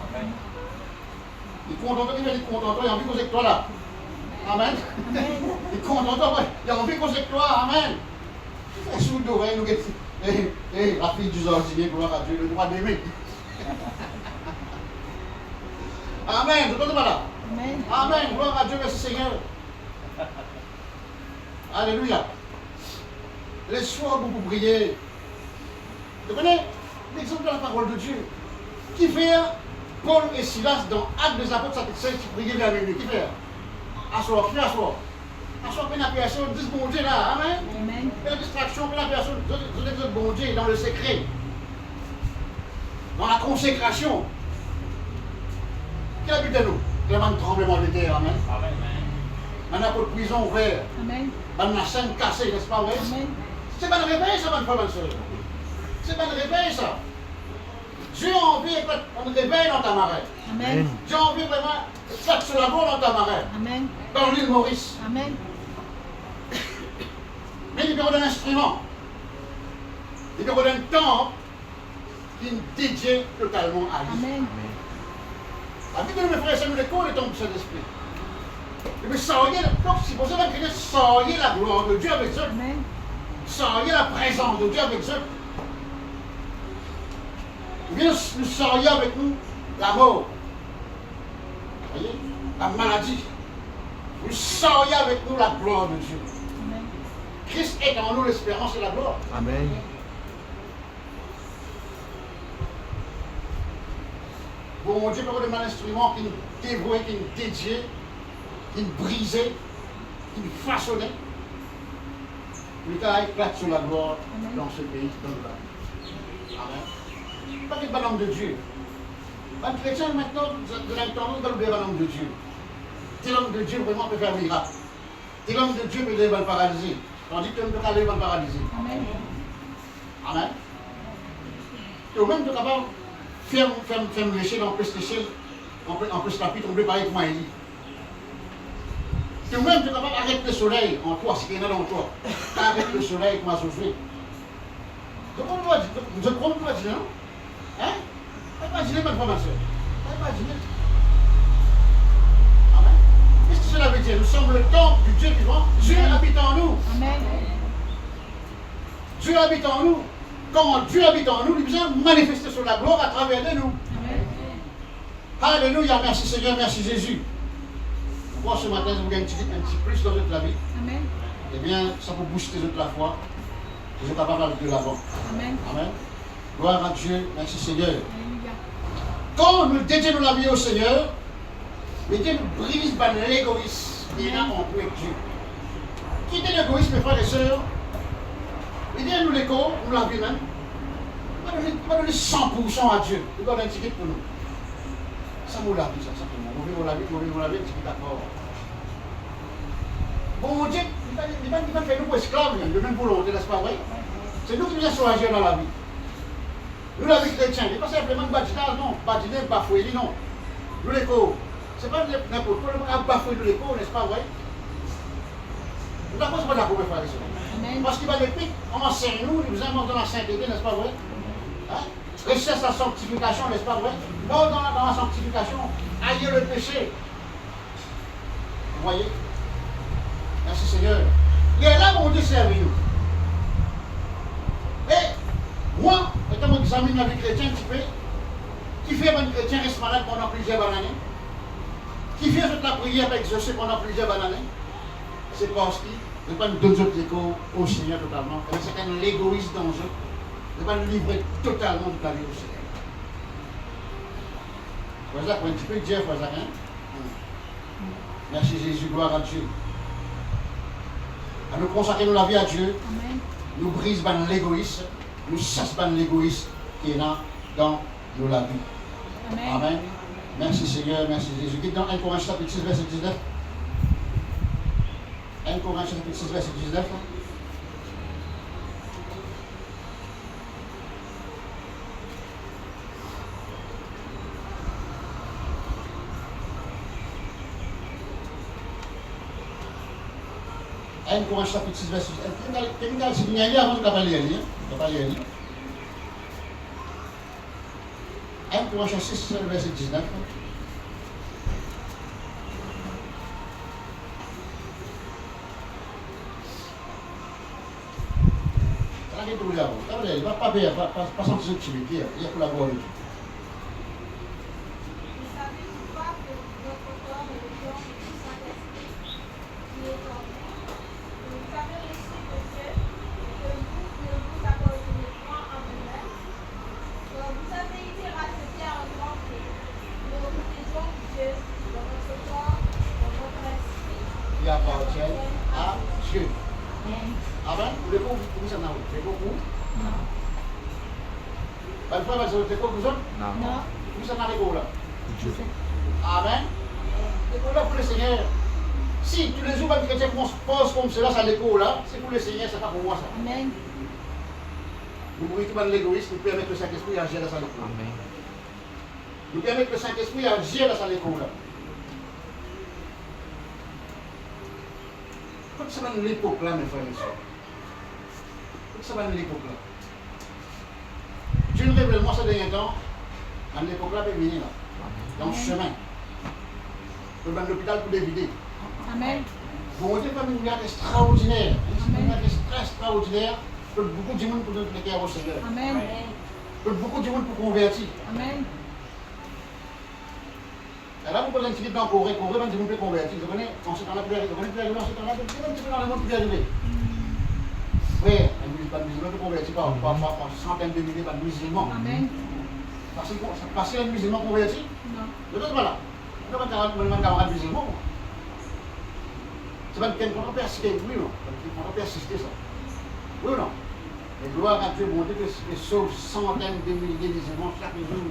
Il est content, il est content, il a envie de causer avec toi là. Amen. Amen. Il est content, il a envie de causer avec toi. Amen. C'est sous d'oreille, nous guettons. La fille du jardinier, gloire à Dieu, le droit d'aimer. Amen. Vous entendez pas là? Amen. Amen. Gloire à Dieu, merci Seigneur. Alléluia. Les soirs, vous priez. Vous connaissez l'exemple de la parole de Dieu. Qui fait Paul et Silas dans Actes des Apôtres, chapitre 5, qui priaient vers minuit. Qui fait asseoir, qui asseoir. Asseoir, puis la personne, dis bon Dieu là. Amen. Amen. La distraction, puis la personne, vous êtes bon Dieu dans le secret. Dans la consécration. Qui habite nous? Il y a un tremblement de terre. Amen. Un apôtre de prison ouvert. Amen. La chaîne cassée, n'est-ce pas vrai? Amen. C'est pas de réveil, ça, ma frère, ma soeur. C'est pas de réveil, ça. Dieu a envie de réveil dans ta marée. Amen. Dieu a envie vraiment de faire sur la voie dans ta marée. Amen. Dans l'île Maurice. Amen. Mais il y a un instrument. Il y a un temps qui est dédié totalement à lui. Amen. La vie de mes frères, c'est nous les corps et ton Saint-Esprit. Et puis, donc, c'est pour ça que soyez la gloire de Dieu avec eux. Amen. Soyez la présence de Dieu avec eux. Viens nous soyez avec nous la mort. Vous voyez? La maladie. Vous soyez avec nous la gloire de Dieu. Amen. Christ est en nous l'espérance et la gloire. Amen. Bon Dieu peut donner un instrument qui nous dévouait, qui nous dédiait, qui nous brisait, qui nous façonnait. Plus tard, éclate sur la gloire dans ce pays, dans le monde. Amen. Pas qu'il y ait l'homme de Dieu. Les chrétiens, maintenant, de l'intention de l'oublier l'homme de Dieu. C'est l'homme de Dieu vraiment peut faire un miracle. C'est l'homme de Dieu peut lever le paralysé. Tandis que l'homme peut lever le paralysé. Amen. Amen. Et même, tu es capable de faire l'échelle, en plus l'échelle, en plus la pluie tomber pareil comme Élie. Et même, tu es capable d'arrêter le soleil en toi, si il y en a dans toi. Arrête le soleil comme Josué. Je crois que tu vas dire, non? Hein? Imaginez, ma frère, ma soeur. Imaginez. Amen. Qu'est-ce que cela veut dire? Nous sommes le temple du Dieu vivant. Dieu habite en nous. Amen. Dieu habite en nous. Quand Dieu habite en nous, il vient manifester sur la gloire à travers de nous. Amen. Alléluia, merci Seigneur, merci Jésus. Moi, ce matin, je vous gagne un petit plus dans toute la vie. Amen. Eh bien, ça peut booster toute la foi. Je suis capable d'aller de l'avant. Amen. Amen. Gloire à Dieu, merci Seigneur. Alléluia. Quand nous dédions la vie au Seigneur, mais Dieu nous brise par l'égoïsme qui est là en nous avec Dieu. Quittez l'égoïsme, mes frères et sœurs. Mais Dieu nous l'écho, nous la vie même. Il va donner 100% à Dieu. Il va donner un ticket pour nous. Ça nous la vie, ça, simplement. On veut la vie, un petit peu d'accord. Bon Dieu, il va faire nous pour esclaves, de même volonté, n'est-ce pas vrai? C'est nous qui nous avons choisi dans la vie. Nous, la vie chrétienne, il n'est pas simplement badinage, non. Badiner, bafouer, non. Nous l'écho. Ce n'est pas n'importe quoi, on va bafouer nous l'écho, n'est-ce pas vrai? Nous n'avons pas d'accord, mes frères et sœurs. Parce qu'il va l'épique, enseigne-nous, il nous invente dans la sainteté, n'est-ce pas vrai? Hein? Recherche la sanctification, n'est-ce pas vrai? Non, dans la sanctification, aïe le péché. Vous voyez? Merci Seigneur. Il est là, mon Dieu, servi-nous. Et moi, étant mon examine la vie chrétienne, qui fait un chrétien reste malade pendant plusieurs années, qui fait toute la prière avec exaucée pendant plusieurs années, c'est parce qu'il ne pas nous donner notre écho au Seigneur totalement. C'est un l'égoïsme dans eux. Ne pas nous livrer totalement de la vie au Seigneur. Voilà, un petit peu dire, voilà, hein? Merci Jésus, gloire à Dieu. À nous consacrer la vie à Dieu, Amen. nous brise l'égoïsme, nous chasse l'égoïsme qui est là dans nos la vie. Amen. Amen. Merci Seigneur, merci Jésus. Dites dans 1 Corinthiens chapitre 6, verset 19. 1 Corinthiens chapitre 6, verset 19. Un Corinthiens chapitre 6, verset 19. Quelqu'un qui a dit avant de parler, il va lire. 1 Corinthiens 6, verset 19. Il ne va pas sentir ce qu'il veut dire, il y a pour la gloire de Dieu. Ne savez-vous pas que votre corps est le corps du Saint-Esprit qui est en vous, que vous avez reçu de Dieu et que vous ne vous appartenez point à vous-même, que vous avez été rachetés à un grand prix. Glorifiez donc Dieu dans votre corps, dans votre esprit, Qui appartient à Dieu. Amen. Vous voulez vous ça n'a pas beaucoup? Non. Parfois, vous avez quoi vous autres? Non. Vous ça n'a pas là. Amen. Et là pour le Seigneur. Si tous les jours, les chrétiens pensent comme cela, ça l'écho là, c'est pour le Seigneur, c'est pas pour moi ça. Amen. Nous brisons pas l'égoïsme, nous permettons le Saint-Esprit à agir dans sa l'écho. Nous permettons le Saint-Esprit à agir dans sa l'écho là. Quand ça va dans l'époque là, mes frères et sœurs. Quand ça va dans l'époque là. Dieu nous révèle moi ce dernier temps, dans l'époque là, peut venir là. Dans le chemin. Dans l'hôpital pour les vider. Amen. Bon Dieu fait une lumière extraordinaire. Une lumière extraordinaire. Pour beaucoup de monde pour donner les cœurs au Seigneur. Amen. Pour beaucoup de monde pour convertir. Amen. Et là, vous posez un petit peu dans Corée, Corée, quand vous pouvez convertir. Vous connaissez, en ce temps-là, vous connaissez plus arriver, en ce temps-là, vous connaissez un petit peu dans le monde, vous pouvez arriver. Frère, pas de musulmans, vous convertis par centaines de milliers de musulmans. Amen. Parce que les musulmans convertis, Non. de toute voilà. Vous avez un camarade musulman. C'est pas qu'on peut persister, oui ou non? On peut persister ça. Oui ou non? Et gloire à Dieu, mon Dieu, que sauve centaines de milliers de musulmans chaque jour.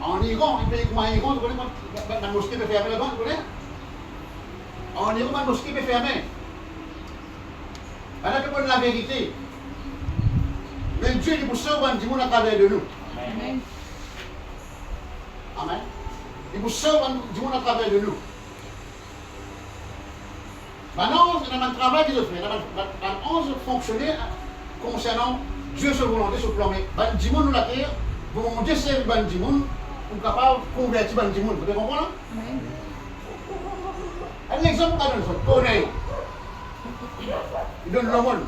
En Iran, un pays comme l'Iran, vous connaissez, la mosquée peut fermer là-bas, vous connaissez? En Iran, la mosquée peut fermer. On a que la vérité. Mais Dieu dit pour sauver du monde à travers de nous. Amen. Amen. Il vous sauve du monde à travers de nous. Maintenant, c'est un travail qu'ils ont fait. Dans 11 fonctionnaires concernant Dieu, sa volonté, sur le plan. Mais du monde, nous la terre, Bon Dieu, c'est un bon monde, pour capable de convertir un bon monde. Vous comprenez? Amen. Un exemple qu'on donne, c'est connaît. Il donne le monde.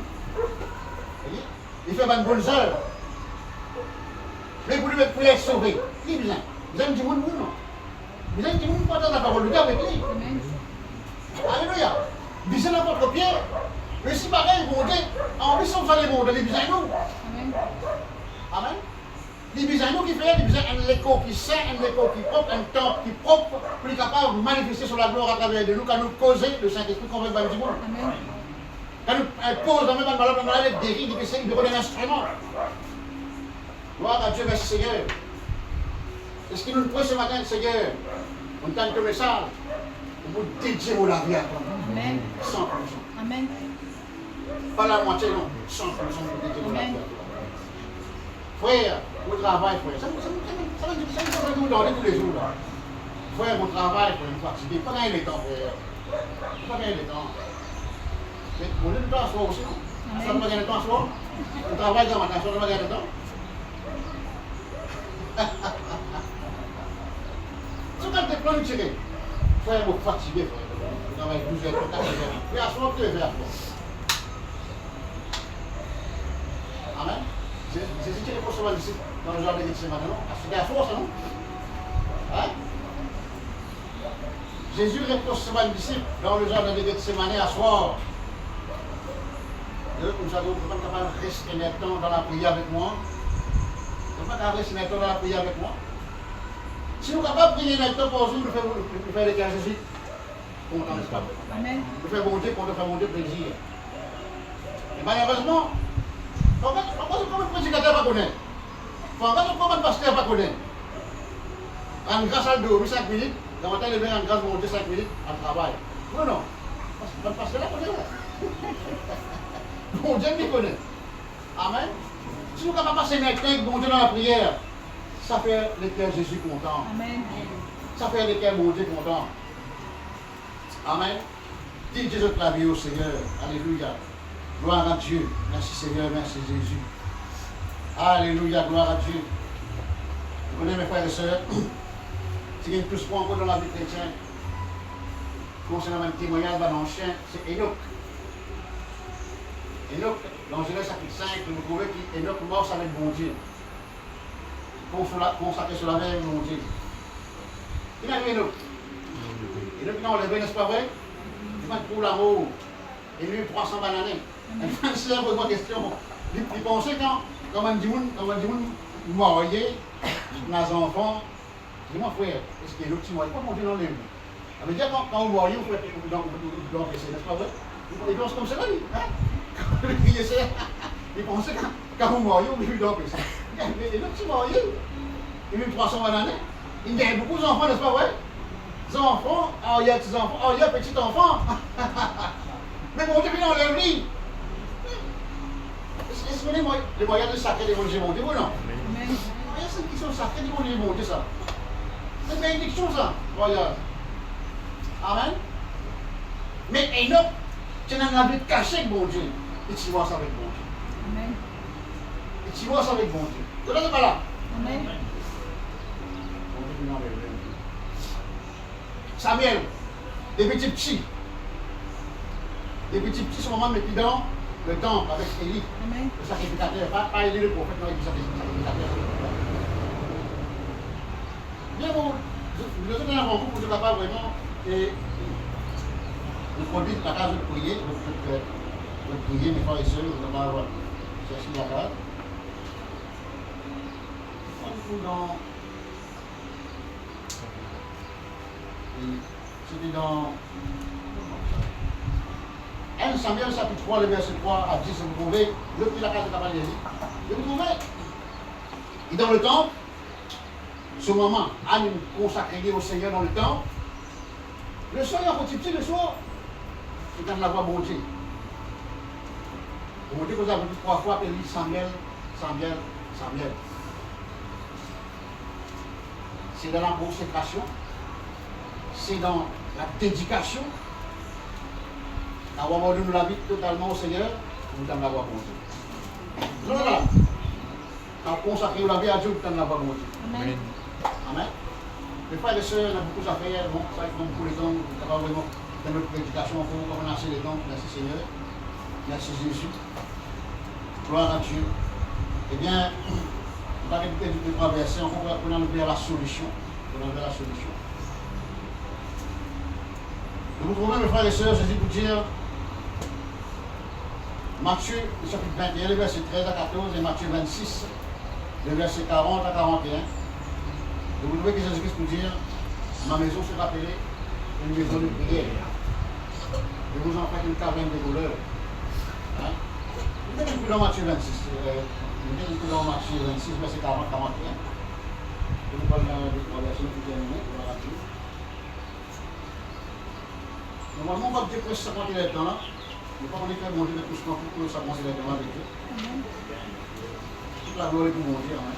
Il fait une bonne œuvre. Mais pour les sauver, il est bien. Vous avez du monde ou non? Vous avez du monde pour entendre la parole de Dieu avec lui. Amen. Alléluia. Bisez dans votre pied. Mais si pareil, bon Dieu, en plus, on va les monter, les bisous nous. Amen. Amen. Les bisous nous qui fait, les bisous un écho qui saint, un écho qui propre, un temple qui propre, pour être capable de manifester sur la gloire à travers de nous, quand nous causer le Saint-Esprit qu'on veut du monde. Amen. Quand nous pose dans le même malade, on a les guéris, il essaie de donner un instrument. Gloire à Dieu, merci Seigneur. Est-ce que nous prenons ce matin, Seigneur, on tente le message, pour dédier la vie à toi. Amen. 100%. Amen. Pas la moitié, non. 100% pour dédier la vie à toi. Frère, au travail, frère. Ça nous donne tous les jours. Là. Frère, mon travail, frère, nous fatiguer. Pas gagner le temps, frère. Pas gagner le temps. Mais on est le temps à soi aussi, non? Ça ne va gagner le temps à soi. On travaille dans ma tâche, on ne va gagner le temps. Si vous avez des plans de tirer, frère, vous fatiguez, frère. Vous travaillez 12 heures, 14 heures. Mais à soi, vous devez faire quoi? Amen. Jésus qui est recevoir ici dans le jardin de Gethsemane, non? C'est à force, non? Hein? Jésus est recevoir les disciples dans le jardin de Gethsemane à soir. Comme ça, vous ne pouvez pas capable de rester un temps dans la prière avec moi. Vous ne pouvez pas rester un temps dans la prière avec moi. Si nous sommes capables de prier un temps pour jour, nous faisons les cas Jésus. Content, n'est-ce pas? Amen. Nous faisons bon Dieu pour nous faire mon Dieu plaisir. Et malheureusement, pourquoi le prédicateur ne connaît pas? Pourquoi le pasteur ne connaît pas? En grâce à dormir 5 minutes, dans le matin, il en grâce à monter 5 minutes à travail. Non, non. Le pasteur la connaît. Bon Dieu me connaît. Amen. Si nous sommes capables de passer un temps, bon Dieu dans la prière, ça fait le cœur Jésus content. Amen. Ça fait le cœur bon Dieu content. Amen. Dis Jésus la vie au Seigneur. Alléluia. Gloire à Dieu. Merci Seigneur, merci Jésus. Alléluia, gloire à Dieu. Vous connaissez mes frères et sœurs, si vous avez tous points encore dans la vie chrétienne, concernant un témoignage dans le chien, c'est Enoch. Enoch, dans Genèse chapitre 5, vous trouvez qu'Enoch mort avec bon Dieu. Consacré sur la mer de mon Dieu. Il a vu Enoch. Enoch, il a enlevé, n'est-ce pas vrai? Il va pour l'amour. Et lui, 300 bananes. Un frère pose-moi question. Il pensait quand on dit marié, dans les enfants, dis-moi frère, est-ce qu'il y a l'autre qui marié? Pas monter dans les rues. Ça veut dire quand on marié, on peut l'encaisser, n'est-ce pas vrai? Il pense comme ça, lui. Il pensait quand on marié, on peut l'encaisser. Et l'autre qui marié, il a 300 bananes. Il y a beaucoup d'enfants, n'est-ce pas vrai? Des enfants, il y a petits enfants, il y a petits enfants. Mais mon Dieu, il enlève lui. Est-ce que les moyens de sacrer des Dieu mon Dieu ou non? Amen. Il y a ceux qui sont sacrés des Dieu mon Dieu, ça. C'est une bénédiction, ça. Regarde. Amen. Mais Enoch, tu n'as pas de caché avec mon Dieu. Et tu vois ça avec mon Dieu. Amen. Et tu vois ça avec mon Dieu. Tu n'es pas là. Amen. Mon Dieu, il enlève lui. Samuel, des petits. Les petits sont vraiment mis dans le temple avec Élie, Amen. le sacrificateur. Pas Élie le prophète, non, Élie le sacrificateur. Bien bon, je suis dans un rencontre pour être capable vraiment de produire la case de prier, de prier, mes frères et sœurs, vous allez avoir cherché la case. C'était dans 1 Samuel chapitre 3, le verset 3 à 10, vous trouvez le petit la case de cavalier. Vous trouvez? Et dans le temple, ce moment, Anne consacrée au Seigneur dans le temple, le soir, il y a un petit le soir, c'est quand la voix bon Dieu. Bon Dieu, vous avez dit 3 fois qu'il dit Samuel. C'est dans la consécration, c'est dans la dédication. Avoir donné la vie totalement au Seigneur, nous allons l'avoir pour Dieu. Voilà. consacrer la vie à Dieu pour qu'on la voie bon Dieu. Amen. Amen. Mes frères et sœurs, on a beaucoup à faire. Bon, ça, il faut beaucoup de temps. On va vraiment dans notre prédication pour commencer les temps. Merci Seigneur. Merci Jésus. Gloire à Dieu. Eh bien, on va répéter les trois versets. On va vers la solution. On va vers la solution. Nous vous trouvons, mes frères et sœurs, Jésus pour dire Matthieu, chapitre 21, le verset 13 à 14, et Matthieu 26, le verset 40 à 41. Et vous trouvez que Jésus-Christ pour dire ma maison sera appelée une maison de prière. Et vous en faites une caverne de voleurs. Hein? Vous mettez un coup dans Matthieu 26, vous mettez un coup dans Matthieu 26, verset 40 à 41. Et vous parlez dans les trois versets pour terminer, on va rappeler. Normalement, on va dire que ça prend les temps là. Mais pas on est fait manger de tout ce qu'on peut pour s'avancer les temps avec Dieu. Toute la gloire est pour manger. Hein.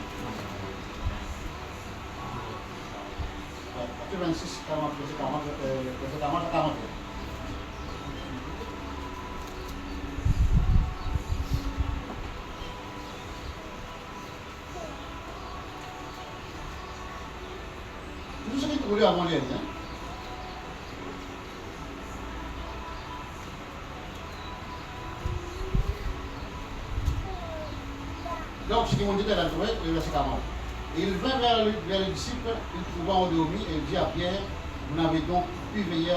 Matthieu 26, 40, verset 40 à 41. Tout ce qui est trouvé avant les hein. Donc, ce qu'ils m'ont dit à la trouver, le verset 40. Et il vint vers les disciples, il trouva endormi et il dit à Pierre, vous n'avez donc pu veiller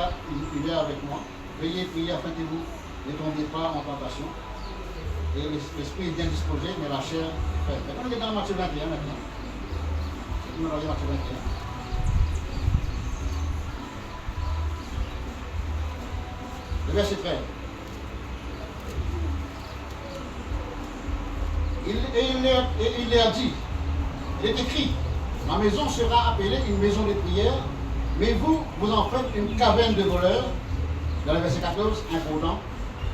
une heure avec moi. Veillez, priez afin que vous ne tombiez pas en tentation. Et l'esprit est bien disposé, mais la chair est faible. On est dans Matthieu 21 maintenant. On va regarder Matthieu 21. Le verset 13. Il leur dit, il est écrit, ma maison sera appelée une maison de prière, mais vous en faites une caverne de voleurs. Dans le verset 14, important,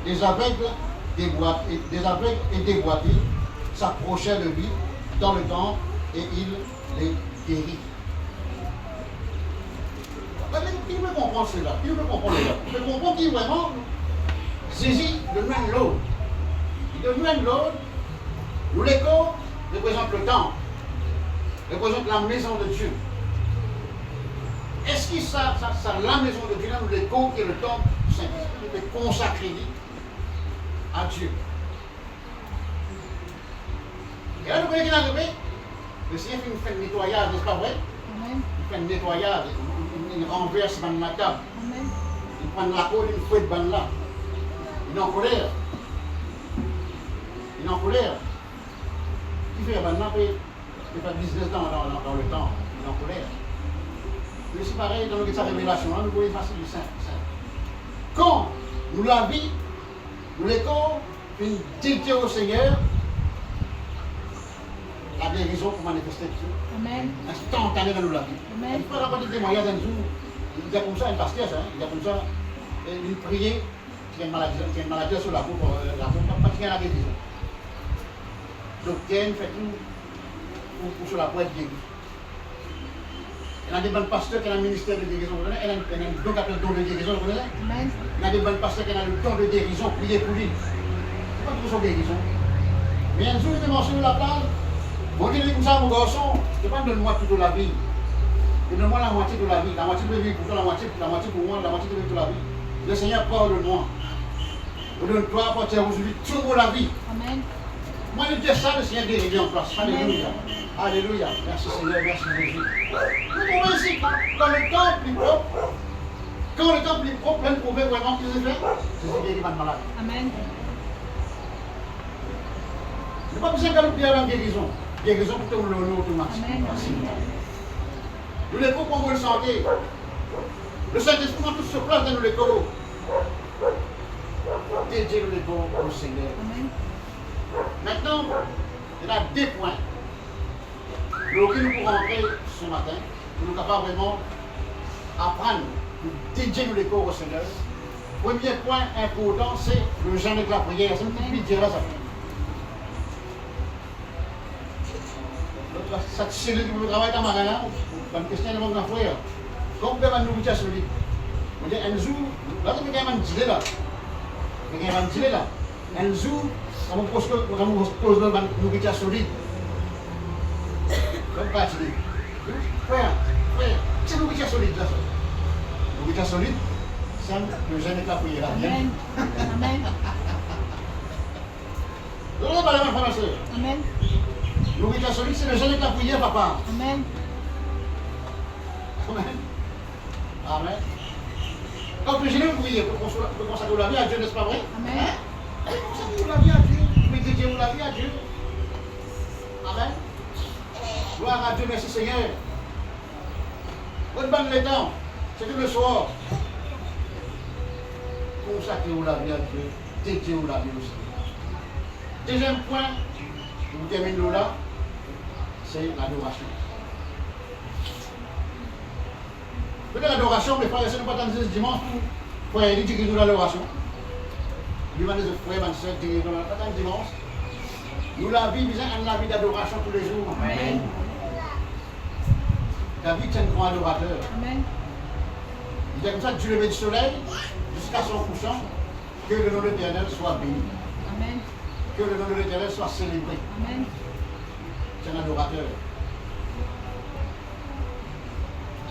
des aveugles et déboîtés s'approchaient de lui dans le temple et il les guérit. Qui veut comprendre cela? Qui veut comprendre cela? Il veut comprendre qui vraiment saisit le même lot. Le même lot. Nous l'écho représente le temple, représente la maison de Dieu. Est-ce que ça la maison de Dieu, là, nous l'écho qui est le temple du Saint-Esprit, qui est consacré à Dieu. Et là, nous voyons qu'il est arrivé, le Seigneur fait un nettoyage, n'est-ce pas vrai? Amen. Il fait un nettoyage, il renverse dans la table. Amen. Il prend la côte, il fouette ban là. Il est en colère. Il est en colère. Qui fait maintenant, il fait business dans le temps, il est en colère. Mais c'est pareil dans sa révélation, nous voyons facile du Saint. Quand nous la vie, nous l'écho, une dédiée au Seigneur, la guérison pour manifester Dieu. Amen. Instantané dans nous la vie. Amen. Il faut raconter des moyens d'un jour. Il y a comme ça un pasteur, il y a comme ça une prière qui a une maladie sur la peau, pas qui a la guérison. Donc, il fait tout pour sur la pointe de guérison. Il y a des bonnes pasteurs qui ont un ministère de guérison, il y a un don qui appelle don de guérison, vous connaissez? Amen. Il y a des bonnes pasteurs qui ont le don de guérison, prier pour lui. C'est pas toujours son guérison. Mais un jour, il est mentionné la plage. Bon, il dit comme ça, mon garçon, je ne pas donne-moi toute la vie. Donne-moi la moitié de la vie. La moitié de la vie pour toi, la moitié pour moi, la moitié de toute la vie. Le Seigneur, pardonne-moi. Donne-toi à partir d'aujourd'hui toute la vie. Amen. Moi, je dis ça, le Seigneur guérit en place. Alléluia. Alléluia. Merci Seigneur, merci Jésus. Nous trouvons ici, dans le temple plus propre, quand le temple est propre, elle pouvait vraiment qu'il se fait, Jésus guérit ma malade. Amen. Il n'y a pas besoin de prier en guérison. Guérison pour tout le monde automatique. Amen. Nous les pour qu'on le santé. Le Saint-Esprit tout se place dans le corps. Dédié le corps au Seigneur. Amen. Maintenant, il y a deux points auxquels nous pourrons entrer ce matin, pour nous capables vraiment apprendre, dédier le corps au Seigneur. Premier point important, c'est le jeûne et la prière. C'est une petite dire ça. Ça c'est le travail dans ma main, comme question de mon frère. Comme vous pouvez nous dire celui. On dit un jour, là vous avez un dilé là. Vous avez un dilé là. Un jour, on vous pose le nourriture solide. pratiquer. Frère, c'est nous qui sommes solides là. Nous qui sommes solides, c'est le jeune est la prière. Amen. Amen. Nous ne parlons pas de ça. Amen. Nous qui sommes solides, c'est le jeune est la prière, papa. Amen. Amen. Amen. Quand le jeune prie pour consacrer la vie à Dieu, n'est-ce pas vrai? Amen. Consacrer la vie à Dieu. Mettez Dieu la vie à Dieu. Amen. Gloire à Dieu, merci Seigneur. Bonne bonne le temps, c'est tout le soir. Consacrez la vie à Dieu, dédiez la vie aussi. Deuxième point, nous terminons là, c'est l'adoration. Peut-être l'adoration, mes frères et sœurs, nous ne pas ce dimanche pour frère, il dit que nous l'adoration. Lui, mes frères, mes sœurs, nous ne pas dimanche. Nous la vie, nous la vie d'adoration tous les jours. Amen. David est un grand adorateur. Amen. Il est comme ça du lever du soleil jusqu'à son couchant, que le nom de l'Éternel soit béni. Amen. Que le nom de l'Éternel soit célébré. Amen. C'est un adorateur.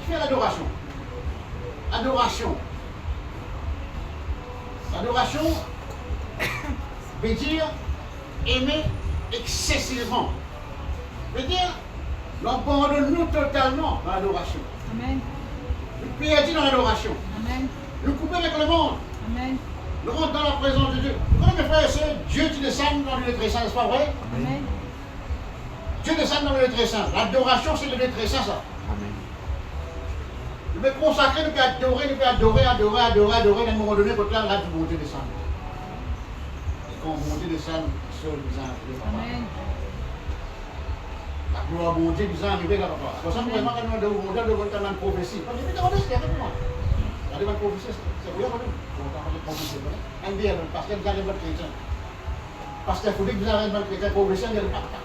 Qui fait l'adoration? Adoration. Adoration veut dire aimer excessivement. Veut dire l'abandonne-nous totalement dans l'adoration. Amen. Nous perdons dans l'adoration. Amen. Nous coupons avec le monde. Amen. Nous rentrons dans la présence de Dieu. Vous connaissez mes frères et sœurs, Dieu qui descend dans le lieu très saint, n'est-ce pas vrai? Amen. Dieu descend dans le lieu très saint. L'adoration, c'est le lieu très saint, ça. Amen. Nous pouvons consacrer, nous pouvons adorer, à un moment donné, quand là, du bon Dieu descend. Et quand bon Dieu descend, seul nous a appelé, papa. Amen. La gloire bon Dieu nous a arrivé là, papa. C'est pour ça que vraiment, quand nous avons demandé une prophétie. Parce que je vais te avec moi. Regardez ma prophétie, c'est vrai, quand même. On va parler de prophétie, un bien, parce que vous avez votre chrétien. Parce qu'il faut que vous avez votre chrétien, prophétie, il y a le papa.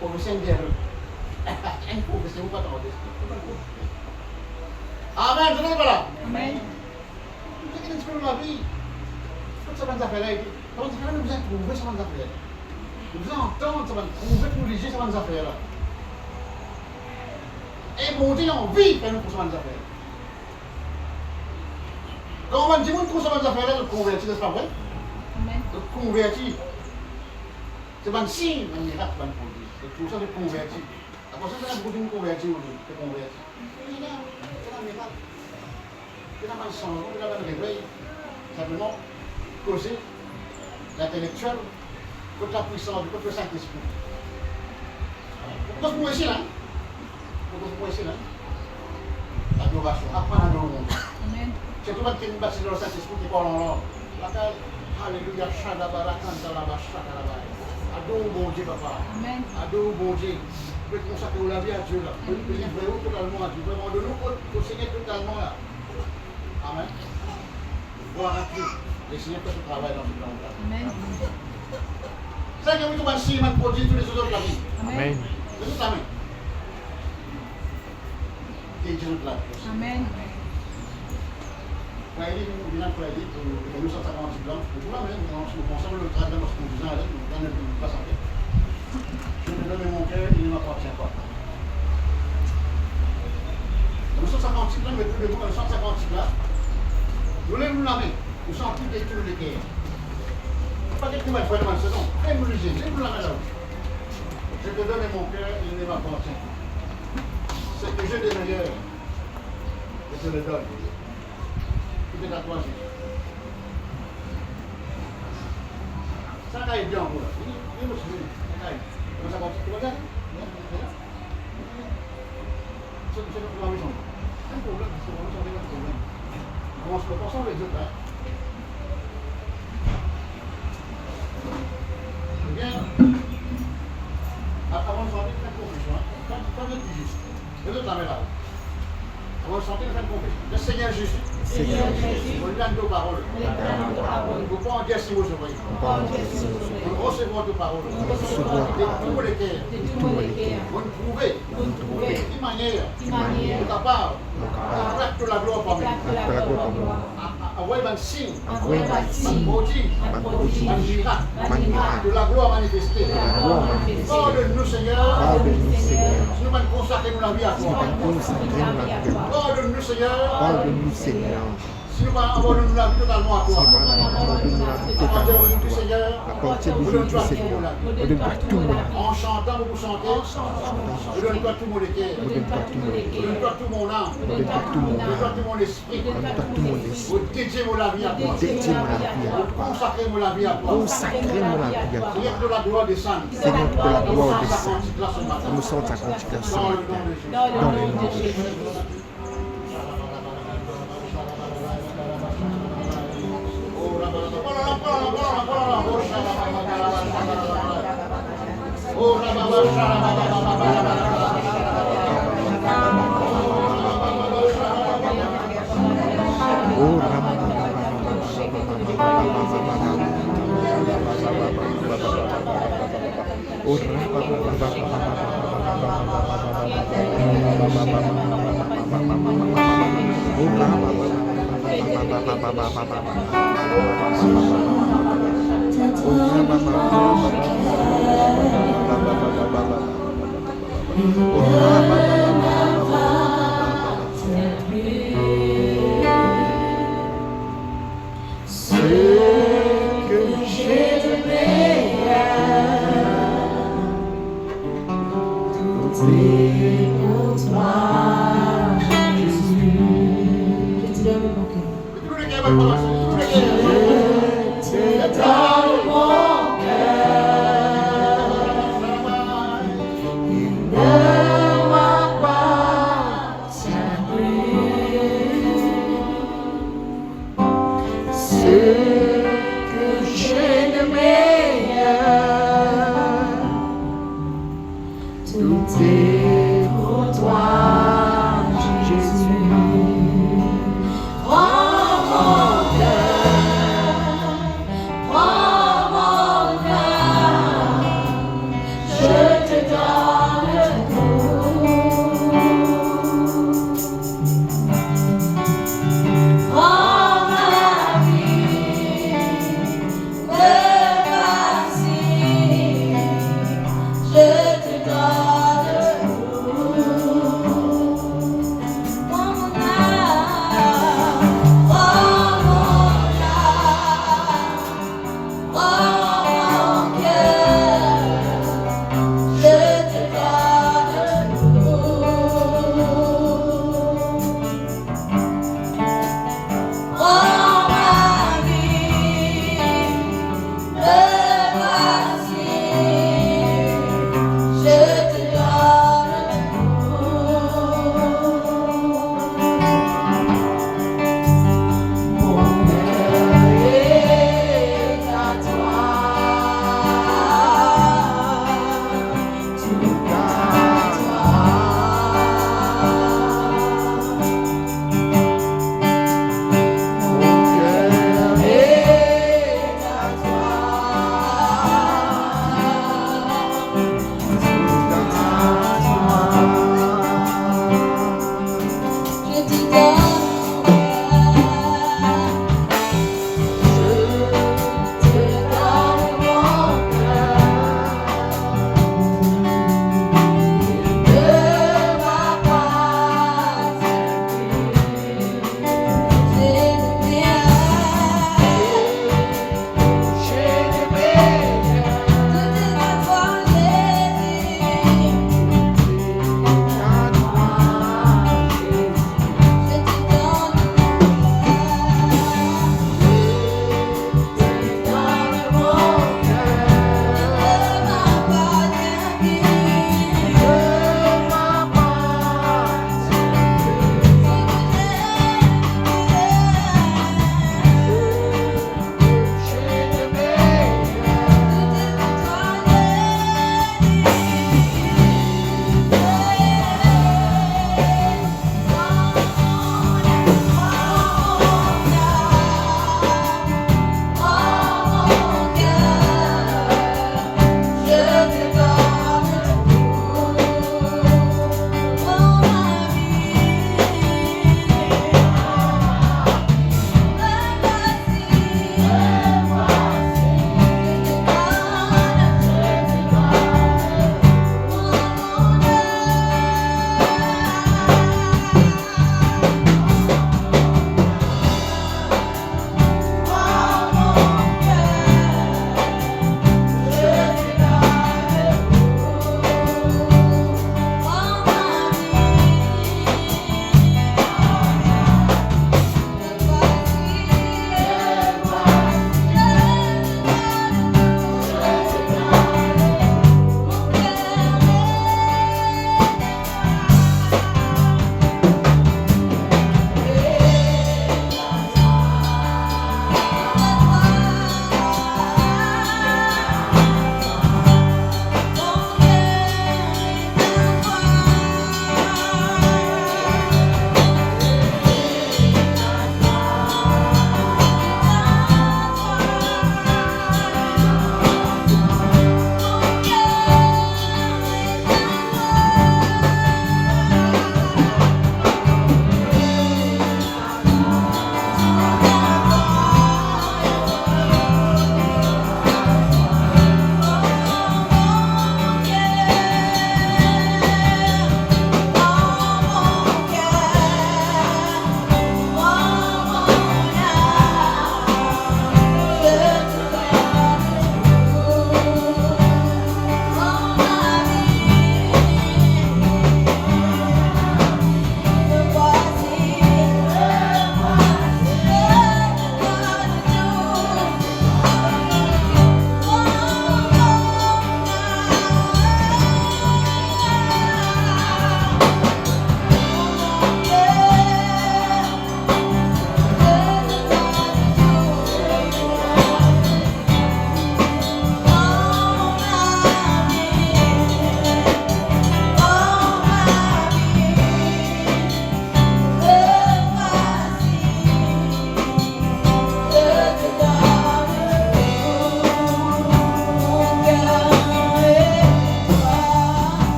Prophétie, il y a le. Un prophétie, vous ne pouvez pas demander. Amen, je ne pas là. Amen. Vous avez une la vie. Toutes ces bonnes affaires-là, comment ça fait, nous vous trouver ces bonnes affaires. Nous entendre ces bonnes, trouver, privilégier ces bonnes affaires-là. Et bon Dieu, on vit pour nous pour ces bonnes affaires. Quand on dit que nous ces bonnes affaires-là, nous convertir, n'est-ce pas vrai? Amen. Nous convertir. C'est un signe, un miracle, un produit. C'est pour ça que nous convertir. Après ça, c'est un produit de convertir, c'est convertir. C'est pas le sang, c'est pas le réveil. Simplement, causer l'intellectuel contre la puissance, contre le Saint-Esprit. Pourquoi c'est ici là? Pourquoi c'est ici là? L'adoration, apprendre à adorer. Amen. C'est tout le monde qui est bâti dans le Saint-Esprit qui parle en langue. Alléluia, Shadabara, Kantalaba, Shadabara. Adore bon Dieu, papa. Amen. Adore bon Dieu. Vous pouvez consacrer la vie à Dieu là. Vous pouvez livrer totalement à Dieu. Vraiment de nous au Seigneur totalement là. Amen. Gloire à Dieu. Le Seigneur fait ce travail dans ce temps-là. Amen. C'est que vous pouvez signer produire tous les autres de la vie. Amen. C'est tout amen. Et Dieu nous l'a. Amen. Nous sommes 150 blancs. Nous pensons le travail dans ce qu'on vous a, nous ne pas santé. Je me donne mon cœur, il ne m'appartient pas. Nous sommes 56 blancs, mais tous les mots, nous sommes 56 là. Nous lèvons la main, nous sommes tous les cœurs. Pas quelqu'un qui va faire le mal, c'est non. Lève-nous le gène, lève-nous la main là. Je te donne mon cœur, il ne m'appartient. Ce que j'ai de meilleur, je te le donne. Tout est à toi, Jésus. Ça caille bien, vous là. Il me suit. Ça caille. Comment ça continue? Tu regardes? C'est pour la maison. Un problème, c'est pour la maison, un problème. On se repose sur les autres, là. Eh bien, avant de chanter, faites confusion. Pas de plus juste. Les autres, la main là. Avant de chanter, faites confusion. Le Seigneur Jésus. Seigneur Jésus. On lui donne nos paroles. On lui donne nos paroles. On ne peut pas en dire si vous oreilles. Nous recevons tes paroles. De tous les cœurs. De tous les cœurs. Vous nous trouvez. Vous nous trouvez. De manière. De manière. De ta part. Acclame la gloire parmi nous. Envoyez un signe, un prodige, un miracle, de la gloire manifestée. Pardonne-nous, Seigneur. Nous nous consacrons la vie à toi. Pardonne-nous, Seigneur. Si nous abandonnons la vie totalement à toi. À partir d'aujourd'hui, Seigneur, nous donne-toi tout mon âme. En chantant, vous chantez. Nous donne-toi tout mon cœur. Nous donne-toi tout mon âme. Nous donne-toi tout mon esprit. Vous dédiez la vie à toi. Vous consacrez la vie à toi. Seigneur de la gloire des saints. Nous sommes à consécration. Dans le nom de Jésus.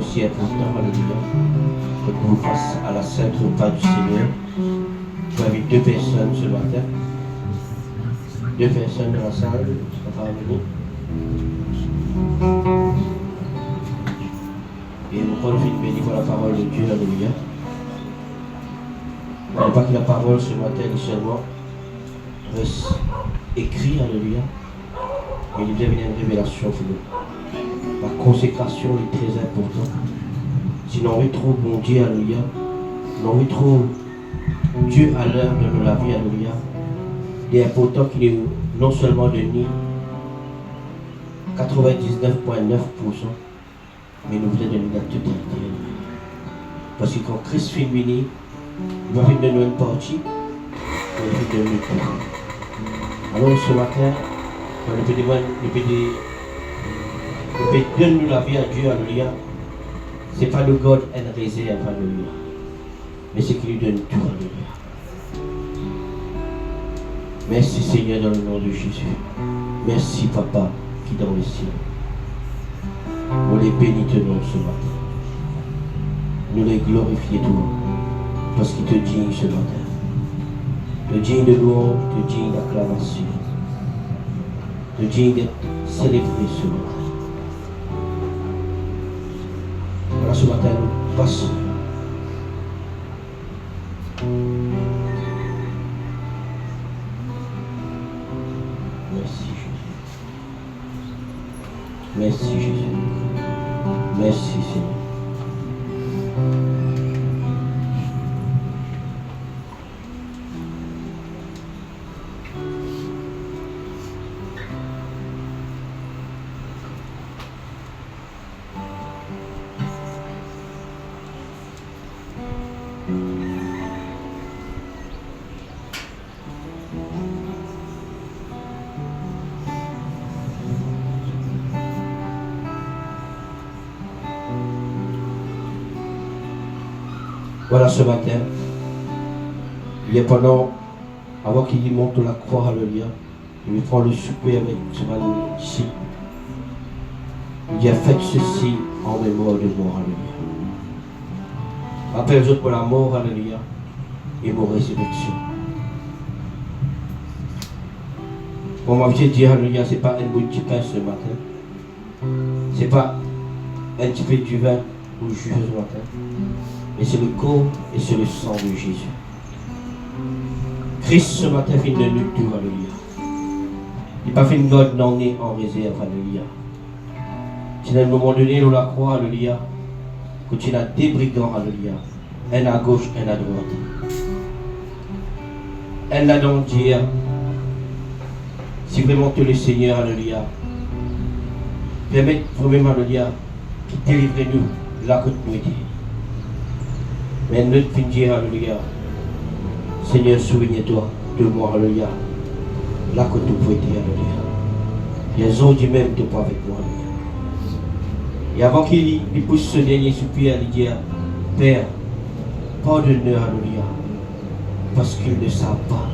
aussi important, alléluia, que nous face à la sainte repas du Seigneur. Vous avez 2 personnes ce matin. 2 personnes dans la salle, ça va venir. Et nous prenons une bénie pour la parole de Dieu, alléluia. Pas que la parole ce matin est seulement reste écrit, alléluia, mais il devient une révélation pour nous. La consécration est très importante. Si l'on veut trop bon Dieu, alléluia, l'on veut trop Dieu à l'heure de la vie, alléluia, il est important qu'il est non seulement de ni 99,9%, mais nous voulons donner la totalité. Parce que quand Christ finit, il va finir de nous une partie, il va finir de nous tout. Alors ce matin, nous peut donner la vie à Dieu, alléluia. Ce n'est pas le God and réserve, alléluia. Mais c'est qu'il lui donne tout, alléluia. Merci Seigneur dans le nom de Jésus. Merci Papa qui est dans les cieux. Nous les bénissons ce matin. Nous les glorifions tout. Parce qu'il te digne ce matin. Te digne de louange, te digne d'acclamation. Te digne d'être célébré ce matin. Voilà, ce matin nous passons. Merci Jésus. Merci Jésus. Merci Seigneur. Voilà ce matin, il est pendant, avant qu'il y monte la croix, alléluia, il prend le souper avec ses disciples. Il dit, faites ceci en mémoire de moi, alléluia. Rappelez-vous pour la mort, alléluia, et mon résurrection. Bon, ma vie dit, alléluia, ce n'est pas un bout de pain ce matin. Ce n'est pas un petit peu du vin ou jus ce matin. Mais c'est le corps et c'est le sang de Jésus. Christ ce matin fait de nous tout, alléluia. Il n'a pas fait une God non né en réserve, alléluia. C'est à un moment donné, on la croix, alléluia, que tu as des brigands, alléluia. Un à gauche, un à droite. Un là dans Dieu. Si vraiment tu es le Seigneur, alléluia, permette vraiment, alléluia, qu'il délivre nous là que nous étions. Mais notre fin dire, alléluia, Seigneur, souviens-toi de moi, alléluia, là que tu peux être, alléluia. Les autres du même te pas avec moi, alléluia. Et avant qu'il pousse ce dernier soupir, il dit, Père, pardonne-leur, alléluia, parce qu'ils ne savent pas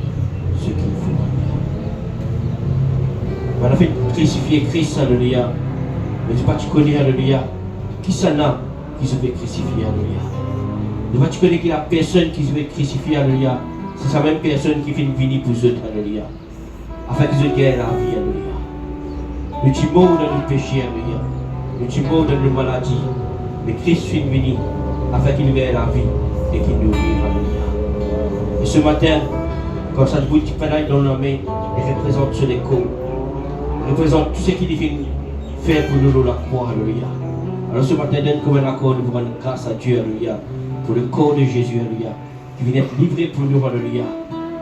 ce qu'il faut, alléluia. On a fait crucifier Christ, alléluia, mais tu ne connais, alléluia, qui s'en a qui se fait crucifier, alléluia. Tu connais qu'il y a personne qui se fait crucifier, alléluia. C'est sa même personne qui fait venir pour eux, alléluia. Afin qu'ils aient la vie, alléluia. Nous sommes morts dans le péché, alléluia. Nous sommes morts dans la maladie. Mais Christ fait venir afin qu'il ait la vie et qu'il nous vive, alléluia. Et ce matin, quand ça vous dit pas dans la main, il représente ce décor. Il représente tout ce qu'il vient faire pour nous la croix, alléluia. Alors ce matin, donne comme un accord, nous rendons grâce à Dieu, alléluia. Pour le corps de Jésus, alléluia, qui vient être livré pour nous, alléluia,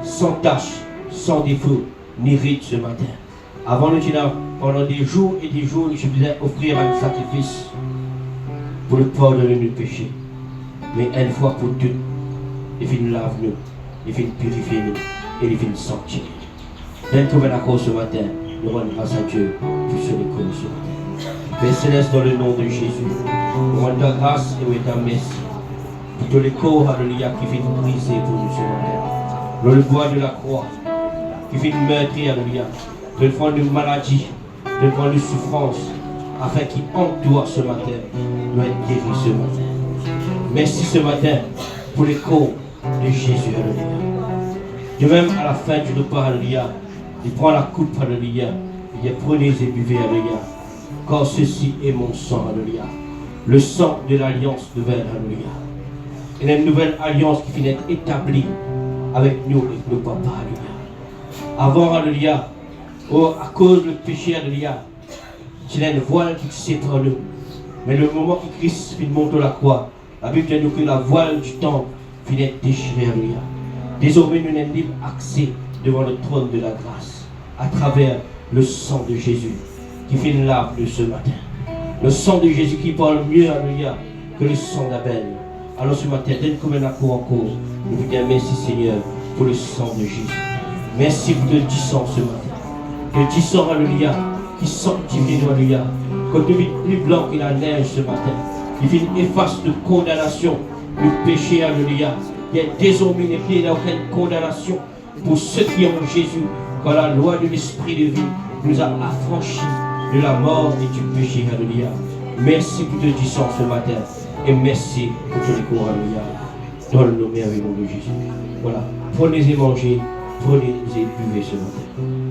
sans tache, sans défaut, ni rite ce matin. Avant le dîner, pendant des jours et des jours, je voulais offrir un sacrifice pour le pardon de nos péchés. Mais une fois pour toutes, il vient laver nous, il vient purifier nous, et il vient sortir. Même comme un accord ce matin, nous rendons grâce à Dieu pour ce corps ce matin. Père Céleste, dans le nom de Jésus, nous rendons ta grâce et ta merci. Pour tous les corps, alléluia, qui viennent briser pour nous ce matin. Dans le bois de la croix, qui viennent meurtrir, alléluia. De le prendre de maladie, de le prendre de souffrance, afin qu'il entoure ce matin, doit être guéri ce matin. Merci ce matin pour l'écho de Jésus, alléluia. De même, à la fin du repas, alléluia, il prend la coupe, alléluia, il dit prenez et buvez, alléluia, car ceci est mon sang, alléluia, le sang de l'alliance nouvelle, alléluia. Et la nouvelle alliance qui finit d'être établie avec nous et nos papas, alléluia. Avant, alléluia, à cause du péché, alléluia, il y a une voile qui sépare nous. Mais le moment où Christ finit de monter la croix, la Bible dit nous que la voile du temps finit d'être déchirée, alléluia. Désormais, nous avons libre accès devant le trône de la grâce à travers le sang de Jésus qui fait une lave de ce matin. Le sang de Jésus qui parle mieux, alléluia, que le sang d'Abel. Alors ce matin, dès qu'on met la cour en cause, nous vous disons merci Seigneur pour le sang de Jésus. Merci pour le 10 sang ce matin. Le 10 sang, alléluia, qui sanctifie nous, alléluia. Quand nous vivons plus blanc que la neige ce matin, qui vient effacer de condamnation, le péché, alléluia. Il y a désormais il n'y a aucune condamnation pour ceux qui ont Jésus, quand la loi de l'esprit de vie nous a affranchis de la mort et du péché, alléluia. Merci pour te dire ce matin et merci pour tous les cours, alléluia. Dans le nom merveilleux de Jésus. Voilà, prenez et mangez, prenez et buvez ce matin.